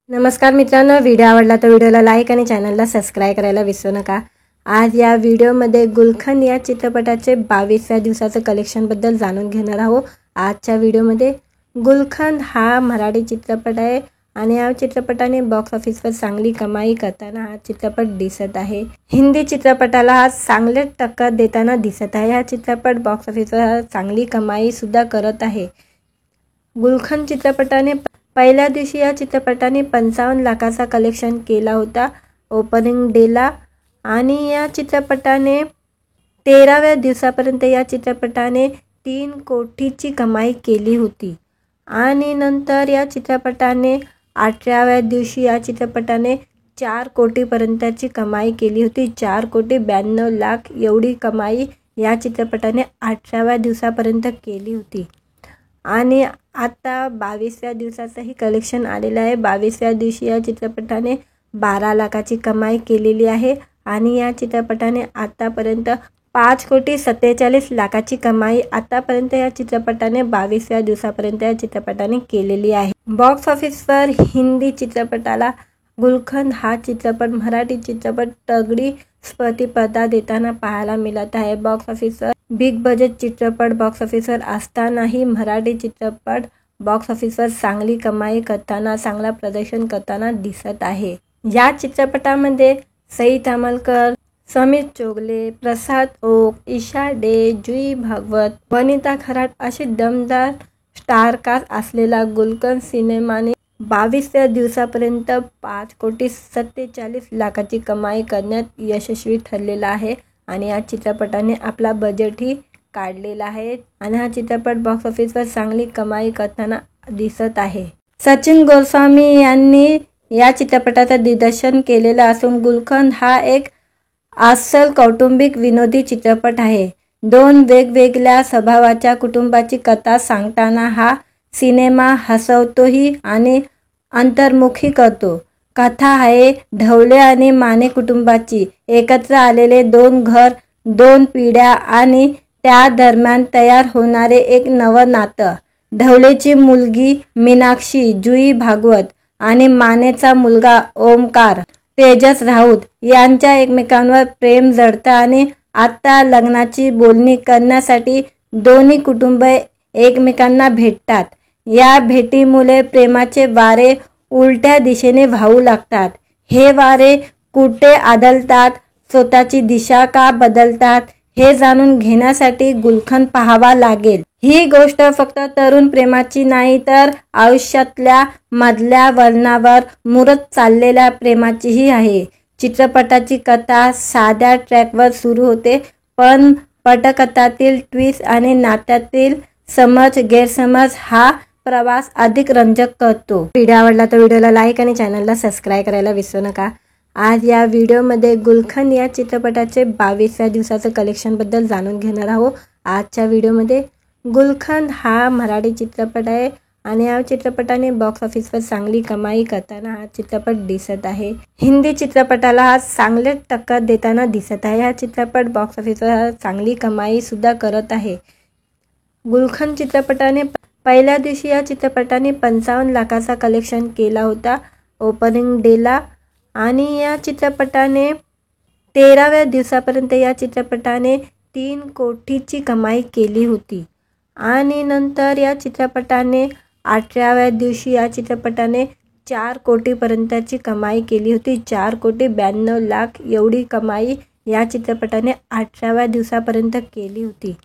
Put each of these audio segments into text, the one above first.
नमस्कार मित्रांनो, व्हिडिओ आवडला तर व्हिडिओला लाईक आणि चॅनलला सबस्क्राईब करायला विसरू नका। आज या व्हिडिओमध्ये गुलखंद या चित्रपटाचे 22व्या दिवसाचं कलेक्शनबद्दल जाणून घेणार आहोत। आजच्या व्हिडिओमध्ये गुलखंद हा मराठी चित्रपट आहे आणि या चित्रपटाने बॉक्स ऑफिसवर चांगली कमाई करताना हा चित्रपट दिसत आहे। हिंदी चित्रपटाला हा चांगले टक्कर देताना दिसत आहे। हा चित्रपट बॉक्स ऑफिसवर चांगली कमाई सुद्धा करत आहे। गुलखंद चित्रपटाने पहिल्या दिवशी या चित्रपटाने 55 लाखाचा कलेक्शन केला होता ओपनिंग डेला आणि या चित्रपटाने 13व्या दिवसापर्यंत या चित्रपटाने 3 कोटीची कमाई केली होती आणि नंतर या चित्रपटाने 8व्या दिवशी या चित्रपटाने 4 कोटीपर्यंतची कमाई केली होती। 4,92,00,000 एवढी कमाई या चित्रपटाने 8व्या दिवसापर्यंत केली होती आणि आता 22व्या दिवसाचंही कलेक्शन आलेलं आहे। 22व्या दिवशी या चित्रपटाने 12 लाखाची कमाई केलेली आहे आणि या चित्रपटाने आतापर्यंत 5,47,00,000ची कमाई आतापर्यंत या चित्रपटाने 22व्या दिवसापर्यंत या चित्रपटाने केलेली आहे। बॉक्स ऑफिसवर हिंदी चित्रपटाला गुलखंद हा चित्रपट मराठी चित्रपट तगडी प्रतिस्पर्धा देताना पाहायला मिळत आहे। बॉक्स ऑफिसवर बिग बजेट चित्रपट बॉक्स ऑफिसवर असतानाही मराठी चित्रपट बॉक्स ऑफिसवर चांगली कमाई करताना चांगला प्रदर्शन करताना दिसत आहे। या चित्रपटामध्ये सई तामलकर, समीर चोगले, प्रसाद ओक, ईशा डे, जुई भागवत, वनिता खराट अशी दमदार स्टारकास्ट असलेला गुलखंद सिनेमाने 22व्या दिवसापर्यंत 5,47,00,000ची कमाई करण्यात यशस्वी ठरलेला आहे आणि या चित्रपटाने आपला बजेटही काढलेला आहे आणि हा चित्रपट बॉक्स ऑफिसवर चांगली कमाई करताना दिसत आहे। सचिन गोस्वामी यांनी या चित्रपटाचं दिग्दर्शन केलेलं असून गुलखंद हा एक अस्सल कौटुंबिक विनोदी चित्रपट आहे। 2 वेगवेगळ्या स्वभावाच्या कुटुंबाची कथा सांगताना हा सिनेमा हसवतोही आणि अंतर्मुखी करतो। कथा आहे ढवळे आणि माने कुटुंबाची। एकत्र आलेले 2 घर, 2 पिढ्या आणि त्या दरम्यान तयार होणारे एक नवं नातं। ढवळेची मुलगी मीनाक्षी, जुई भागवत आणि मानेचा मुलगा ओमकार, तेजस राऊत यांच्या एकमेकांवर प्रेम जडतं आणि आता लग्नाची बोलणी करण्यासाठी दोन्ही कुटुंब एकमेकांना भेटतात। या भेटीमुळे प्रेमाचे वारे उलट्या दिशेने वाहू लागतात। हे वारे कुठे आदळतात, स्वतःची दिशा का बदलतात हे जाणून घेण्यासाठी गुलखंद पाहावा लागेल। ही गोष्ट फक्त तरुण प्रेमाची नाही तर आयुष्यातल्या मधल्या वळणावर मुरत चाललेल्या प्रेमाचीही आहे। चित्रपटाची कथा साध्या ट्रॅकवर सुरू होते पण पटकथातील ट्विस्ट आणि नात्यातील समज गैरसमज हा प्रवास अधिक रंजक करतो। व्हिडिओ आवडला तर व्हिडिओला लाईक आणि चॅनलला सबस्क्राईब करायला विसरू नका। आज या व्हिडिओमध्ये गुलखंद या चित्रपटाचे 22व्या दिवसाचं कलेक्शनबद्दल जाणून घेणार आहोत। आजच्या व्हिडिओमध्ये गुलखंद हा मराठी चित्रपट आहे आणि या चित्रपटाने बॉक्स ऑफिसवर चांगली कमाई करताना हा चित्रपट दिसत आहे। हिंदी चित्रपटाला हा चांगले टक्कर देताना दिसत आहे। हा चित्रपट बॉक्स ऑफिसवर चांगली कमाई सुद्धा करत आहे। गुलखंद चित्रपटाने पहिल्या दिवशी या चित्रपटाने 55 लाखाचा कलेक्शन केला होता ओपनिंग डेला आणि या चित्रपटाने 13व्या दिवसापर्यंत या चित्रपटाने 3 कोटीची कमाई केली होती आणि नंतर या चित्रपटाने 8व्या दिवशी या चित्रपटाने 4 कोटीपर्यंतची कमाई केली होती। 4,92,00,000 एवढी कमाई या चित्रपटाने 8व्या दिवसापर्यंत केली होती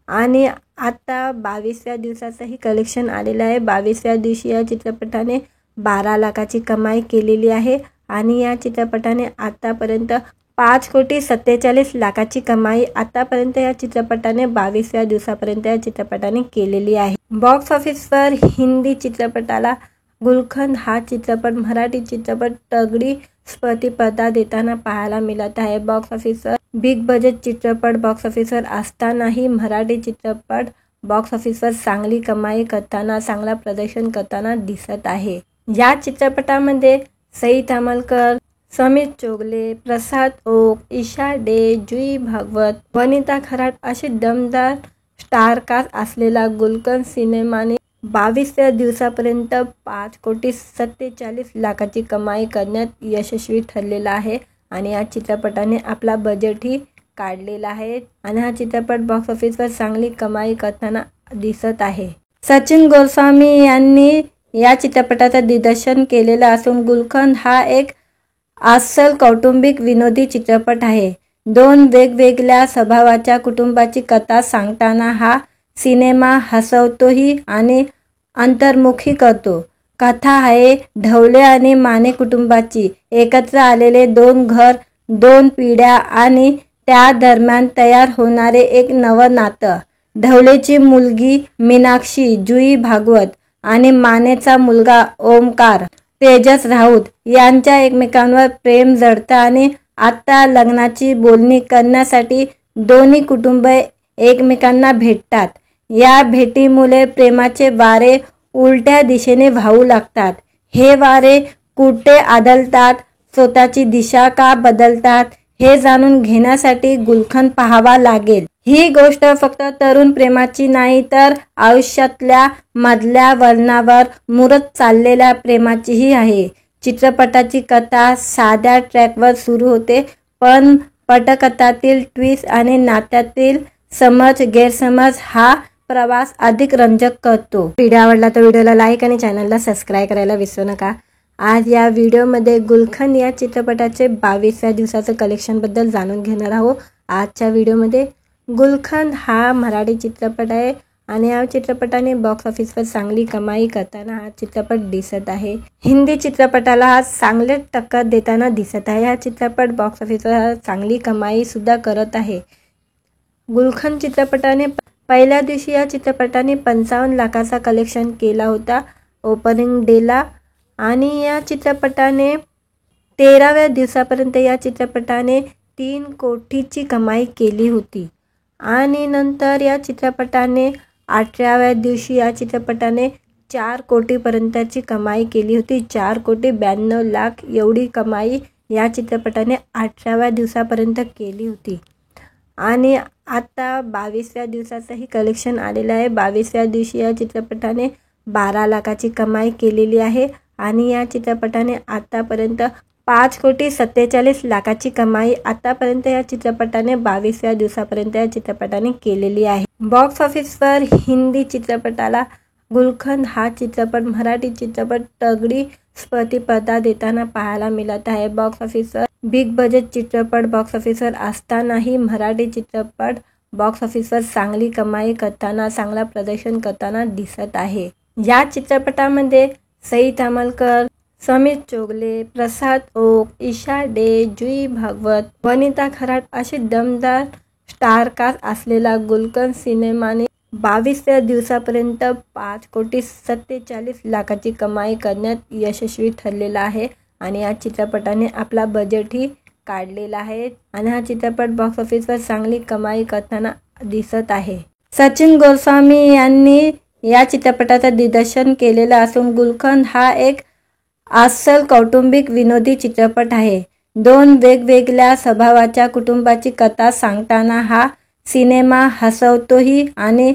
आणि आता 22व्या दिवसाचंही कलेक्शन आलेलं आहे। 22व्या दिवशी या चित्रपटाने 12 लाखाची कमाई केलेली आहे आणि या चित्रपटाने आतापर्यंत 5,47,00,000ची कमाई आतापर्यंत या चित्रपटाने 22व्या दिवसापर्यंत या चित्रपटाने केलेली आहे। बॉक्स ऑफिसवर हिंदी चित्रपटाला गुलखंद हा चित्रपट मराठी चित्रपट तगडी प्रतिस्पर्धा देताना पाहायला मिळत आहे। बॉक्स ऑफिसवर बिग बजेट चित्रपट बॉक्स ऑफिसवर असतानाही मराठी चित्रपट बॉक्स ऑफिसवर चांगली कमाई करताना चांगला प्रदर्शन करताना दिसत आहे। या चित्रपटामध्ये सई तामलकर, समीर चोगले, प्रसाद ओक, ईशा डे, जुई भागवत, वनिता खराट अशी दमदार स्टारकास्ट असलेला गुलखंद सिनेमाने 22व्या दिवसापर्यंत 5,47,00,000ची कमाई करण्यात यशस्वी ठरलेला आहे आणि या चित्रपटाने आपला बजेटही काढलेला आहे आणि हा चित्रपट बॉक्स ऑफिसवर चांगली कमाई करताना दिसत आहे. सचिन गोस्वामी यांनी या चित्रपटाचं दिग्दर्शन केलेलं असून गुलखंद हा एक अस्सल कौटुंबिक विनोदी चित्रपट आहे. दोन वेगवेगळ्या स्वभावाच्या कुटुंबाची कथा सांगताना हा सिनेमा हसवतोही आणि अंतर्मुखी करतो. कथा आहे ढवळे आणि माने कुटुंबाची. एकत्र आलेले दोन घर, दोन पिढ्या आणि त्या दरम्यान तयार होणारे एक नवं नातं. ढवळेची मुलगी मीनाक्षी जुई भागवत आणि मानेचा मुलगा ओमकार तेजस राऊत यांच्या एकमेकांवर प्रेम जडतं आणि आता लग्नाची बोलणी करण्यासाठी दोन्ही कुटुंब एकमेकांना भेटतात. या भेटीमुळे प्रेमाचे वारे उलट्या दिशेने वाहू लागतात. हे वारे कुठे आदळतात, स्वतःची दिशा का बदलतात हे जाणून घेण्यासाठी गुलखंद पाहावा लागेल. ही गोष्ट फक्त तरुण प्रेमाची नाही तर आयुष्यातल्या मधल्या वळणावर मुरत चाललेल्या प्रेमाचीही आहे. चित्रपटाची कथा साध्या ट्रॅकवर सुरू होते पण पटकथातील ट्विस्ट आणि नात्यातील समज गैरसमज हा प्रवास अधिक रंजक करतो. व्हिडिओ आवडला तर व्हिडिओला लाईक आणि चॅनलला सबस्क्राईब करायला विसरू नका. आज या व्हिडिओमध्ये गुलखंद या चित्रपटाचे 22व्या दिवसाचं कलेक्शनबद्दल जाणून घेणार आहोत. आजच्या व्हिडिओमध्ये गुलखंद हा मराठी चित्रपट आहे आणि या चित्रपटाने बॉक्स ऑफिसवर चांगली कमाई करताना हा चित्रपट दिसत आहे. हिंदी चित्रपटाला हा चांगले टक्कर देताना दिसत आहे. हा चित्रपट बॉक्स ऑफिसवर चांगली कमाई सुद्धा करत आहे. गुलखंद चित्रपटाने पहिल्या दिवशी या चित्रपटाने 55 लाखाचा कलेक्शन केला होता ओपनिंग डेला आणि या चित्रपटाने 13व्या दिवसापर्यंत या चित्रपटाने 3 कोटीची कमाई केली होती आणि नंतर या चित्रपटाने 18व्या दिवशी या चित्रपटाने 4 कोटीपर्यंतची कमाई केली होती. 4,92,00,000 एवढी कमाई या चित्रपटाने 18व्या दिवसापर्यंत केली होती आणि आता 22व्या दिवसाचंही कलेक्शन आलेलं आहे. 22व्या दिवशी या चित्रपटाने 12 लाखाची कमाई केलेली आहे आणि या चित्रपटाने आतापर्यंत 5,47,00,000ची कमाई आतापर्यंत या चित्रपटाने 22व्या दिवसापर्यंत या चित्रपटाने केलेली आहे. बॉक्स ऑफिसवर हिंदी चित्रपटाला गुलखंद हा चित्रपट मराठी चित्रपट तगडी प्रतिस्पर्धा देताना पाहायला मिळत आहे. बॉक्स ऑफिसवर बिग बजेट चित्रपट बॉक्स ऑफिसवर असतानाही मराठी चित्रपट बॉक्स ऑफिसवर चांगली कमाई करताना चांगला प्रदर्शन करताना दिसत आहे. या चित्रपटामध्ये सई तामलकर, समीर चोगले, प्रसाद ओक, ईशा डे, जुई भागवत, वनिता खराट असे दमदार स्टारकास्ट असलेला गुलखंद सिनेमाने 22व्या दिवसापर्यंत 5,47,00,000ची कमाई करण्यात यशस्वी ठरलेला आहे आणि या चित्रपटाने आपला बजेटही काढलेला आहे आणि हा चित्रपट बॉक्स ऑफिसवर चांगली कमाई करताना दिसत आहे. सचिन गोस्वामी यांनी या चित्रपटाचं दिग्दर्शन केलेलं असून गुलखंद हा एक अस्सल कौटुंबिक विनोदी चित्रपट आहे. दोन वेगवेगळ्या स्वभावाच्या कुटुंबाची कथा सांगताना हा सिनेमा हसवतोही आणि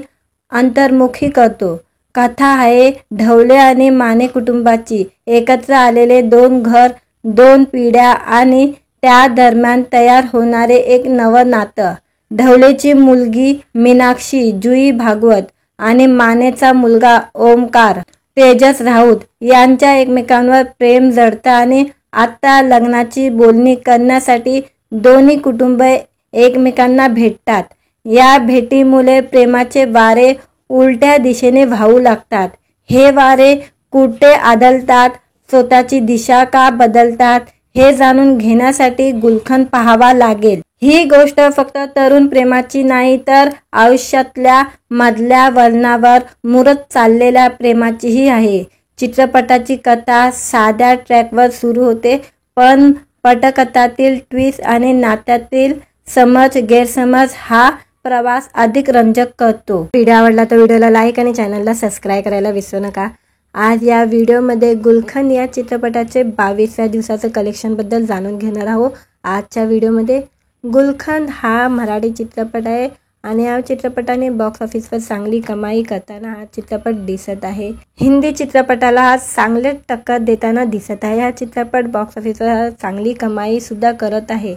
अंतर्मुखी करतो. कथा आहे ढवळे आणि माने कुटुंबाची. एकत्र आलेले दोन घर, दोन पिढ्या आणि त्या दरम्यान तयार होणारे एक नवं नातं. ढवळेची मुलगी मीनाक्षी जुई भागवत आणि मानेचा मुलगा ओमकार तेजस राऊत यांच्या एकमेकांवर प्रेम जडतं आणि आता लग्नाची बोलणी करण्यासाठी दोन्ही कुटुंब एकमेकांना भेटतात. या भेटीमुळे प्रेमाचे वारे उलट्या दिशेने वाहू लागतात. हे वारे कुठे आदळतात, स्वतःची दिशा का बदलतात हे जाणून घेण्यासाठी गुलखंद पाहावा लागेल. ही गोष्ट फक्त तरुण प्रेमाची नाही तर आयुष्यातल्या मधल्या वळणावर मुरत चाललेल्या प्रेमाचीही आहे. चित्रपटाची कथा साध्या ट्रॅकवर सुरू होते पण पटकथातील ट्विस्ट आणि नात्यातील समज गैरसमज हा प्रवास अधिक रंजक करतो. व्हिडिओ आवडला तर व्हिडिओला लाईक आणि चॅनलला सबस्क्राईब करायला विसरू नका. आज या व्हिडिओमध्ये गुलखंद या चित्रपटाचे 22व्या दिवसाचं कलेक्शनबद्दल जाणून घेणार आहोत. आजच्या व्हिडिओमध्ये गुलखंद हा मराठी चित्रपट आहे आणि या चित्रपटाने बॉक्स ऑफिसवर चांगली कमाई करताना हा चित्रपट दिसत आहे. हिंदी चित्रपटाला हा चांगले टक्कर देताना दिसत आहे. हा चित्रपट बॉक्स ऑफिसवर चांगली कमाई सुद्धा करत आहे.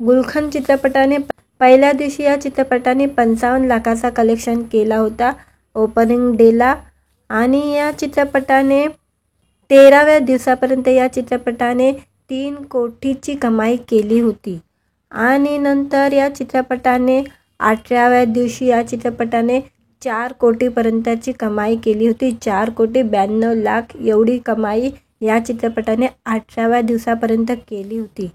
गुलशन चित्रपटाने पहिल्या दिवशी या चित्रपटाने 55 लाखाचा कलेक्शन केला होता ओपनिंग डेला आणि या चित्रपटाने 13व्या दिवसापर्यंत या चित्रपटाने 3 कोटीची कमाई केली होती आणि नंतर या चित्रपटाने 18व्या दिवशी या चित्रपटाने 4 कोटीपर्यंतची कमाई केली होती. 4,92,00,000 एवढी कमाई या चित्रपटाने 18व्या दिवसापर्यंत केली होती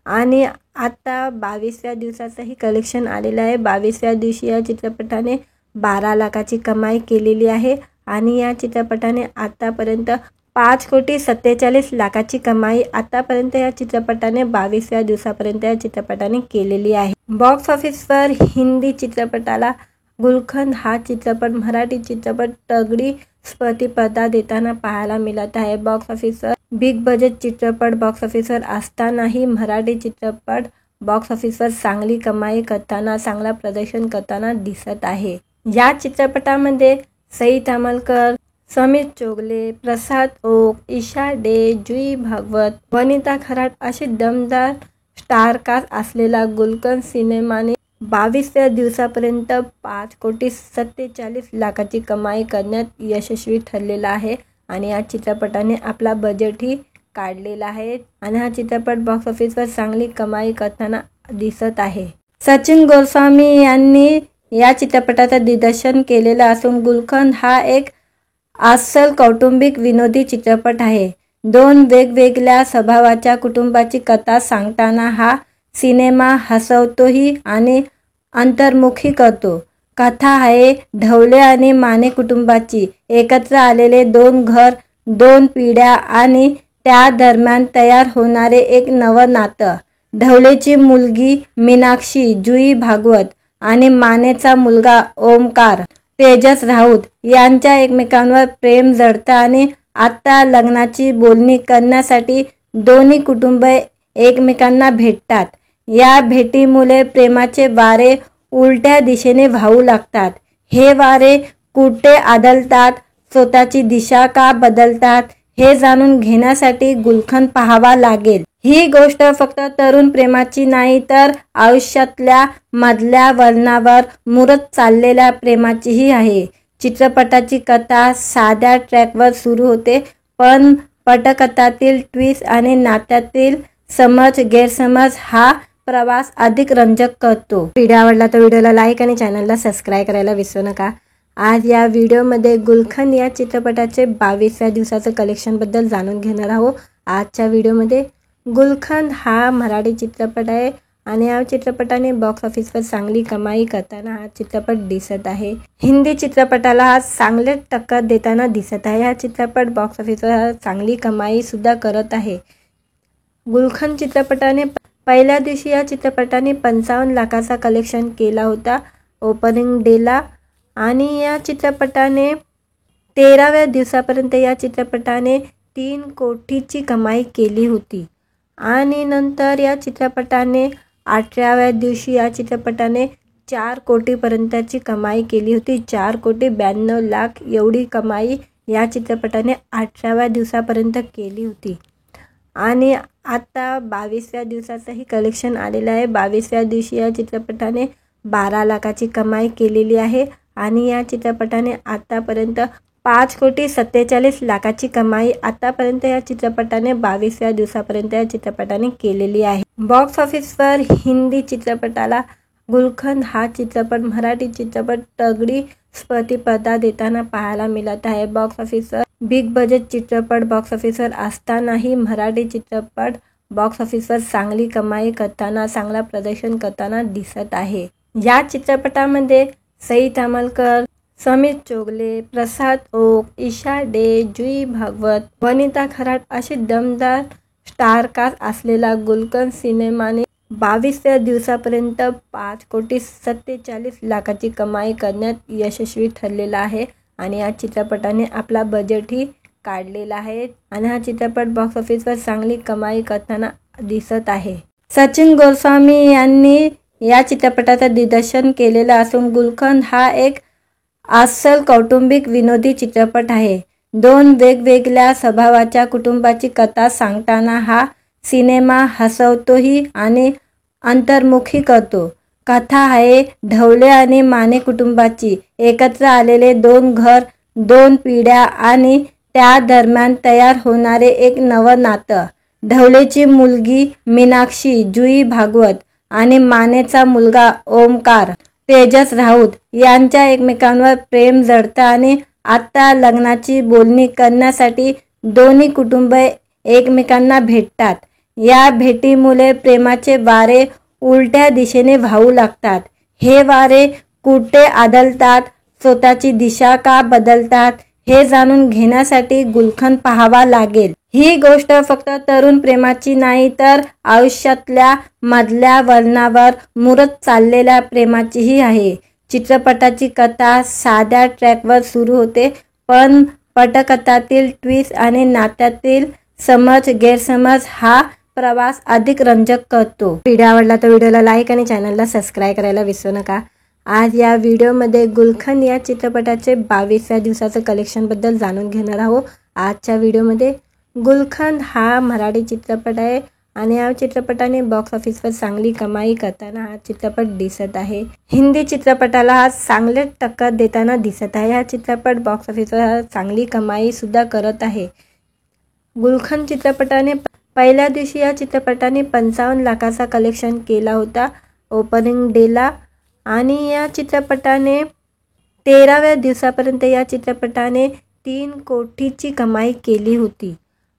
आणि आता 22व्या दिवसाचंही कलेक्शन आलेलं आहे. 22व्या दिवशी या चित्रपटाने 12 लाखाची कमाई केलेली आहे आणि या चित्रपटाने आतापर्यंत 5,47,00,000ची कमाई आतापर्यंत या चित्रपटाने 22व्या दिवसापर्यंत या चित्रपटाने केलेली आहे. बॉक्स ऑफिसवर हिंदी चित्रपटाला गुलशन हा चित्रपट मराठी चित्रपट तगडी प्रतिस्पर्धा देताना पाहायला मिळत आहे. बॉक्स ऑफिसवर बिग बजेट चित्रपट बॉक्स ऑफिसवर असतानाही मराठी चित्रपट बॉक्स ऑफिसवर चांगली कमाई करताना चांगला प्रदर्शन करताना दिसत आहे. या चित्रपटामध्ये सई तामलकर, समीर चोगले, प्रसाद ओक, ईशा डे, जुई भागवत, वनिता खराट अशी दमदार स्टारकास्ट असलेला गुलशन सिनेमाने 22व्या दिवसापर्यंत 5,47,00,000ची कमाई करण्यात यशस्वी ठरलेला आहे आणि या चित्रपटाने आपला बजेटही काढलेला आहे आणि हा चित्रपट बॉक्स ऑफिसवर चांगली कमाई करताना दिसत आहे. सचिन गोस्वामी यांनी या चित्रपटाचं दिग्दर्शन केलेलं असून गुलशन हा एक अस्सल कौटुंबिक विनोदी चित्रपट आहे. 2 वेगवेगळ्या स्वभावाच्या कुटुंबाची कथा सांगताना हा सिनेमा हसवतोही आणि अंतर्मुखी करतो. कथा आहे ढवळे आणि माने कुटुंबाची. एकत्र आलेले 2 घर, 2 पिढ्या आणि त्या दरम्यान तयार होणारे एक नवं नातं. ढवळेची मुलगी मीनाक्षी, जुई भागवत आणि मानेचा मुलगा ओमकार, तेजस राऊत यांच्या एकमेकांवर प्रेम जडतं आणि आता लग्नाची बोलणी करण्यासाठी दोन्ही कुटुंब एकमेकांना भेटतात. या भेटीमुळे प्रेमाचे वारे उलट्या दिशेने वाहू लागतात. हे वारे कुठे आदळतात, स्वतःची दिशा का बदलतात हे जाणून घेण्यासाठी गुलशन पाहावा लागेल. ही गोष्ट फक्त तरुण प्रेमाची नाही तर आयुष्यातल्या मधल्या वळणावर मुरत चाललेल्या प्रेमाचीही आहे. चित्रपटाची कथा साध्या ट्रॅकवर सुरू होते पण पटकथातील ट्विस्ट आणि नात्यातील समज गैरसमज हा प्रवास अधिक रंजक करतो. व्हिडिओ आवडला तर व्हिडिओला लाईक आणि चॅनलला सबस्क्राईब करायला विसरू नका. आज या व्हिडिओमध्ये गुलशन या चित्रपटाचे 22व्या दिवसाचं कलेक्शनबद्दल जाणून घेणार आहोत. आजच्या व्हिडिओमध्ये गुलशन हा मराठी चित्रपट आहे आणि या चित्रपटाने बॉक्स ऑफिसवर चांगली कमाई करताना हा चित्रपट दिसत आहे. हिंदी चित्रपटाला हा चांगले टक्कर देताना दिसत आहे. हा चित्रपट बॉक्स ऑफिसवर चांगली कमाई सुद्धा करत आहे. गुलशन चित्रपटाने पहिल्या दिवशी या चित्रपटाने 55 लाखाचा कलेक्शन केला होता ओपनिंग डेला आणि या चित्रपटाने 13व्या दिवसापर्यंत या चित्रपटाने 3 कोटीची कमाई केली होती आणि नंतर या चित्रपटाने 18व्या दिवशी या चित्रपटाने 4 कोटीपर्यंतची कमाई केली होती. 4,92,00,000 एवढी कमाई या चित्रपटाने 18व्या दिवसापर्यंत केली होती आणि आता 22व्या दिवसाचंही कलेक्शन आलेलं आहे. 22व्या दिवशी या चित्रपटाने 12 लाखाची कमाई केलेली आहे आणि या चित्रपटाने आतापर्यंत 5,47,00,000ची कमाई आतापर्यंत या चित्रपटाने 22व्या दिवसापर्यंत या चित्रपटाने केलेली आहे. बॉक्स ऑफिसवर हिंदी चित्रपटाला गुलशन हा चित्रपट मराठी चित्रपट तगडी प्रतिस्पर्धा देताना पाहायला मिळत आहे. बॉक्स ऑफिसवर बिग बजेट चित्रपट बॉक्स ऑफिसवर असतानाही मराठी चित्रपट बॉक्स ऑफिसवर चांगली कमाई करताना चांगला प्रदर्शन करताना दिसत आहे. या चित्रपटामध्ये सई तामलकर, समीर चोगले, प्रसाद ओक, ईशा डे, जुई भागवत, वनिता खराट अशी दमदार स्टारकास्ट असलेला गुलशन सिनेमाने 22व्या दिवसापर्यंत 5,47,00,000ची कमाई करण्यात यशस्वी ठरलेला आहे आणि या चित्रपटाने आपला बजेटही काढलेला आहे आणि हा चित्रपट बॉक्स ऑफिसवर चांगली कमाई करताना दिसत आहे. सचिन गोस्वामी यांनी या चित्रपटाचं दिग्दर्शन केलेलं असून गुलखंद हा एक अस्सल कौटुंबिक विनोदी चित्रपट आहे. दोन वेगवेगळ्या स्वभावाच्या कुटुंबाची कथा सांगताना हा सिनेमा हसवतोही आणि अंतर्मुखी करतो. कथा आहे ढवळे आणि माने कुटुंबाची. एकत्र आलेले दोन घर, दोन पिढ्या आणि त्या दरम्यान तयार होणारे एक नवं नातं. ढवळेची मुलगी मीनाक्षी जुई भागवत आणि मानेचा मुलगा ओमकार तेजस राऊत यांच्या एकमेकांवर प्रेम जडतं आणि आता लग्नाची बोलणी करण्यासाठी दोन्ही कुटुंब एकमेकांना भेटतात. या भेटीमुळे प्रेमाचे वारे उलट्या दिशेने वाहू लागतात. हे वारे कुठे आदळतात, स्वतःची दिशा का बदलतात, हे जाणून घेण्यासाठी गुलखंद पाहावा लागेल. ही गोष्ट फक्त तरुण प्रेमाची नाही तर आयुष्यातल्या मधल्या वळणावर मुरत चाललेल्या प्रेमाचीही आहे. चित्रपटाची कथा साध्या ट्रॅकवर सुरू होते, पण पटकथातील ट्विस्ट आणि नात्यातील समज गैरसमज हा प्रवास अधिक रंजक करतो. व्हिडिओ आवडला तर व्हिडिओला लाईक आणि चॅनलला सबस्क्राईब करायला विसरू नका. आज या व्हिडिओमध्ये गुलखंद या चित्रपटाचे 22व्या दिवसाचं कलेक्शनबद्दल जाणून घेणार आहोत. आजच्या व्हिडिओमध्ये गुलखंद हा मराठी चित्रपट आहे आणि या चित्रपटाने बॉक्स ऑफिसवर चांगली कमाई करताना हा चित्रपट दिसत आहे. हिंदी चित्रपटाला हा चांगले टक्कर देताना दिसत आहे. हा चित्रपट बॉक्स ऑफिसवर चांगली कमाई सुद्धा करत आहे. गुलखंद चित्रपटाने पहिल्या दिवशी या चित्रपटाने 55 लाखाचा कलेक्शन केला होता ओपनिंग डेला आणि या चित्रपटाने 13व्या दिवसापर्यंत या चित्रपटाने 3 कोटीची कमाई केली होती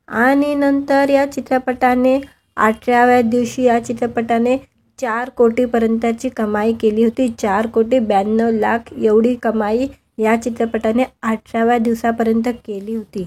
आणि नंतर या चित्रपटाने 18व्या दिवशी या चित्रपटाने 4 कोटीपर्यंतची कमाई केली होती. 4,92,00,000 एवढी कमाई या चित्रपटाने 18व्या दिवसापर्यंत केली होती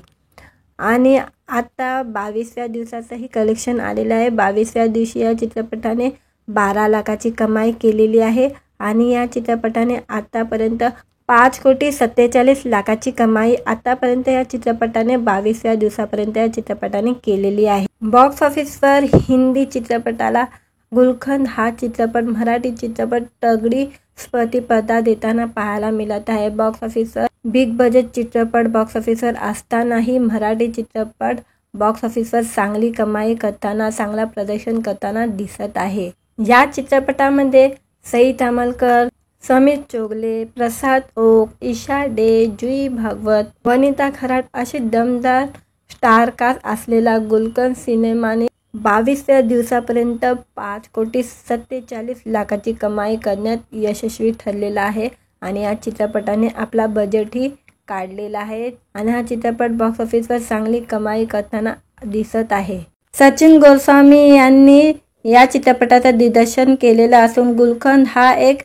आणि आता 22व्या दिवसाचंही कलेक्शन आलेलं आहे. 22व्या दिवशी या चित्रपटाने 12 लाखाची कमाई केलेली आहे आणि या चित्रपटाने आतापर्यंत 5,47,00,000ची कमाई आतापर्यंत या चित्रपटाने 22व्या दिवसापर्यंत या चित्रपटाने केलेली आहे. बॉक्स ऑफिसवर हिंदी चित्रपटाला गुलखंद हा चित्रपट मराठी चित्रपट तगडी प्रतिस्पर्धा देताना पाहायला मिळत आहे. बॉक्स ऑफिसवर बिग बजेट चित्रपट बॉक्स ऑफिसवर असतानाही मराठी चित्रपट बॉक्स ऑफिसवर चांगली कमाई करताना, चांगला प्रदर्शन करताना दिसत आहे. या चित्रपटामध्ये सई तामलकर, समीर चोगले, प्रसाद ओक, ईशा डे, जुई भागवत, वनिता खराट अशी दमदार स्टारकास्ट असलेला गुलखंद सिनेमाने 22व्या दिवसापर्यंत 5,47,00,000ची कमाई करण्यात यशस्वी ठरलेला आहे आणि या चित्रपटाने आपला बजेटही काढलेला आहे आणि हा चित्रपट बॉक्स ऑफिसवर चांगली कमाई करताना दिसत आहे. सचिन गोस्वामी यांनी या चित्रपटाचं दिग्दर्शन केलेलं असून गुलखंद हा एक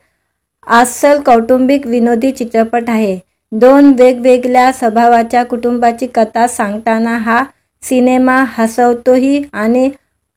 अस्सल कौटुंबिक विनोदी चित्रपट आहे. दोन वेगवेगळ्या स्वभावाच्या कुटुंबाची कथा सांगताना हा सिनेमा हसवतोही आणि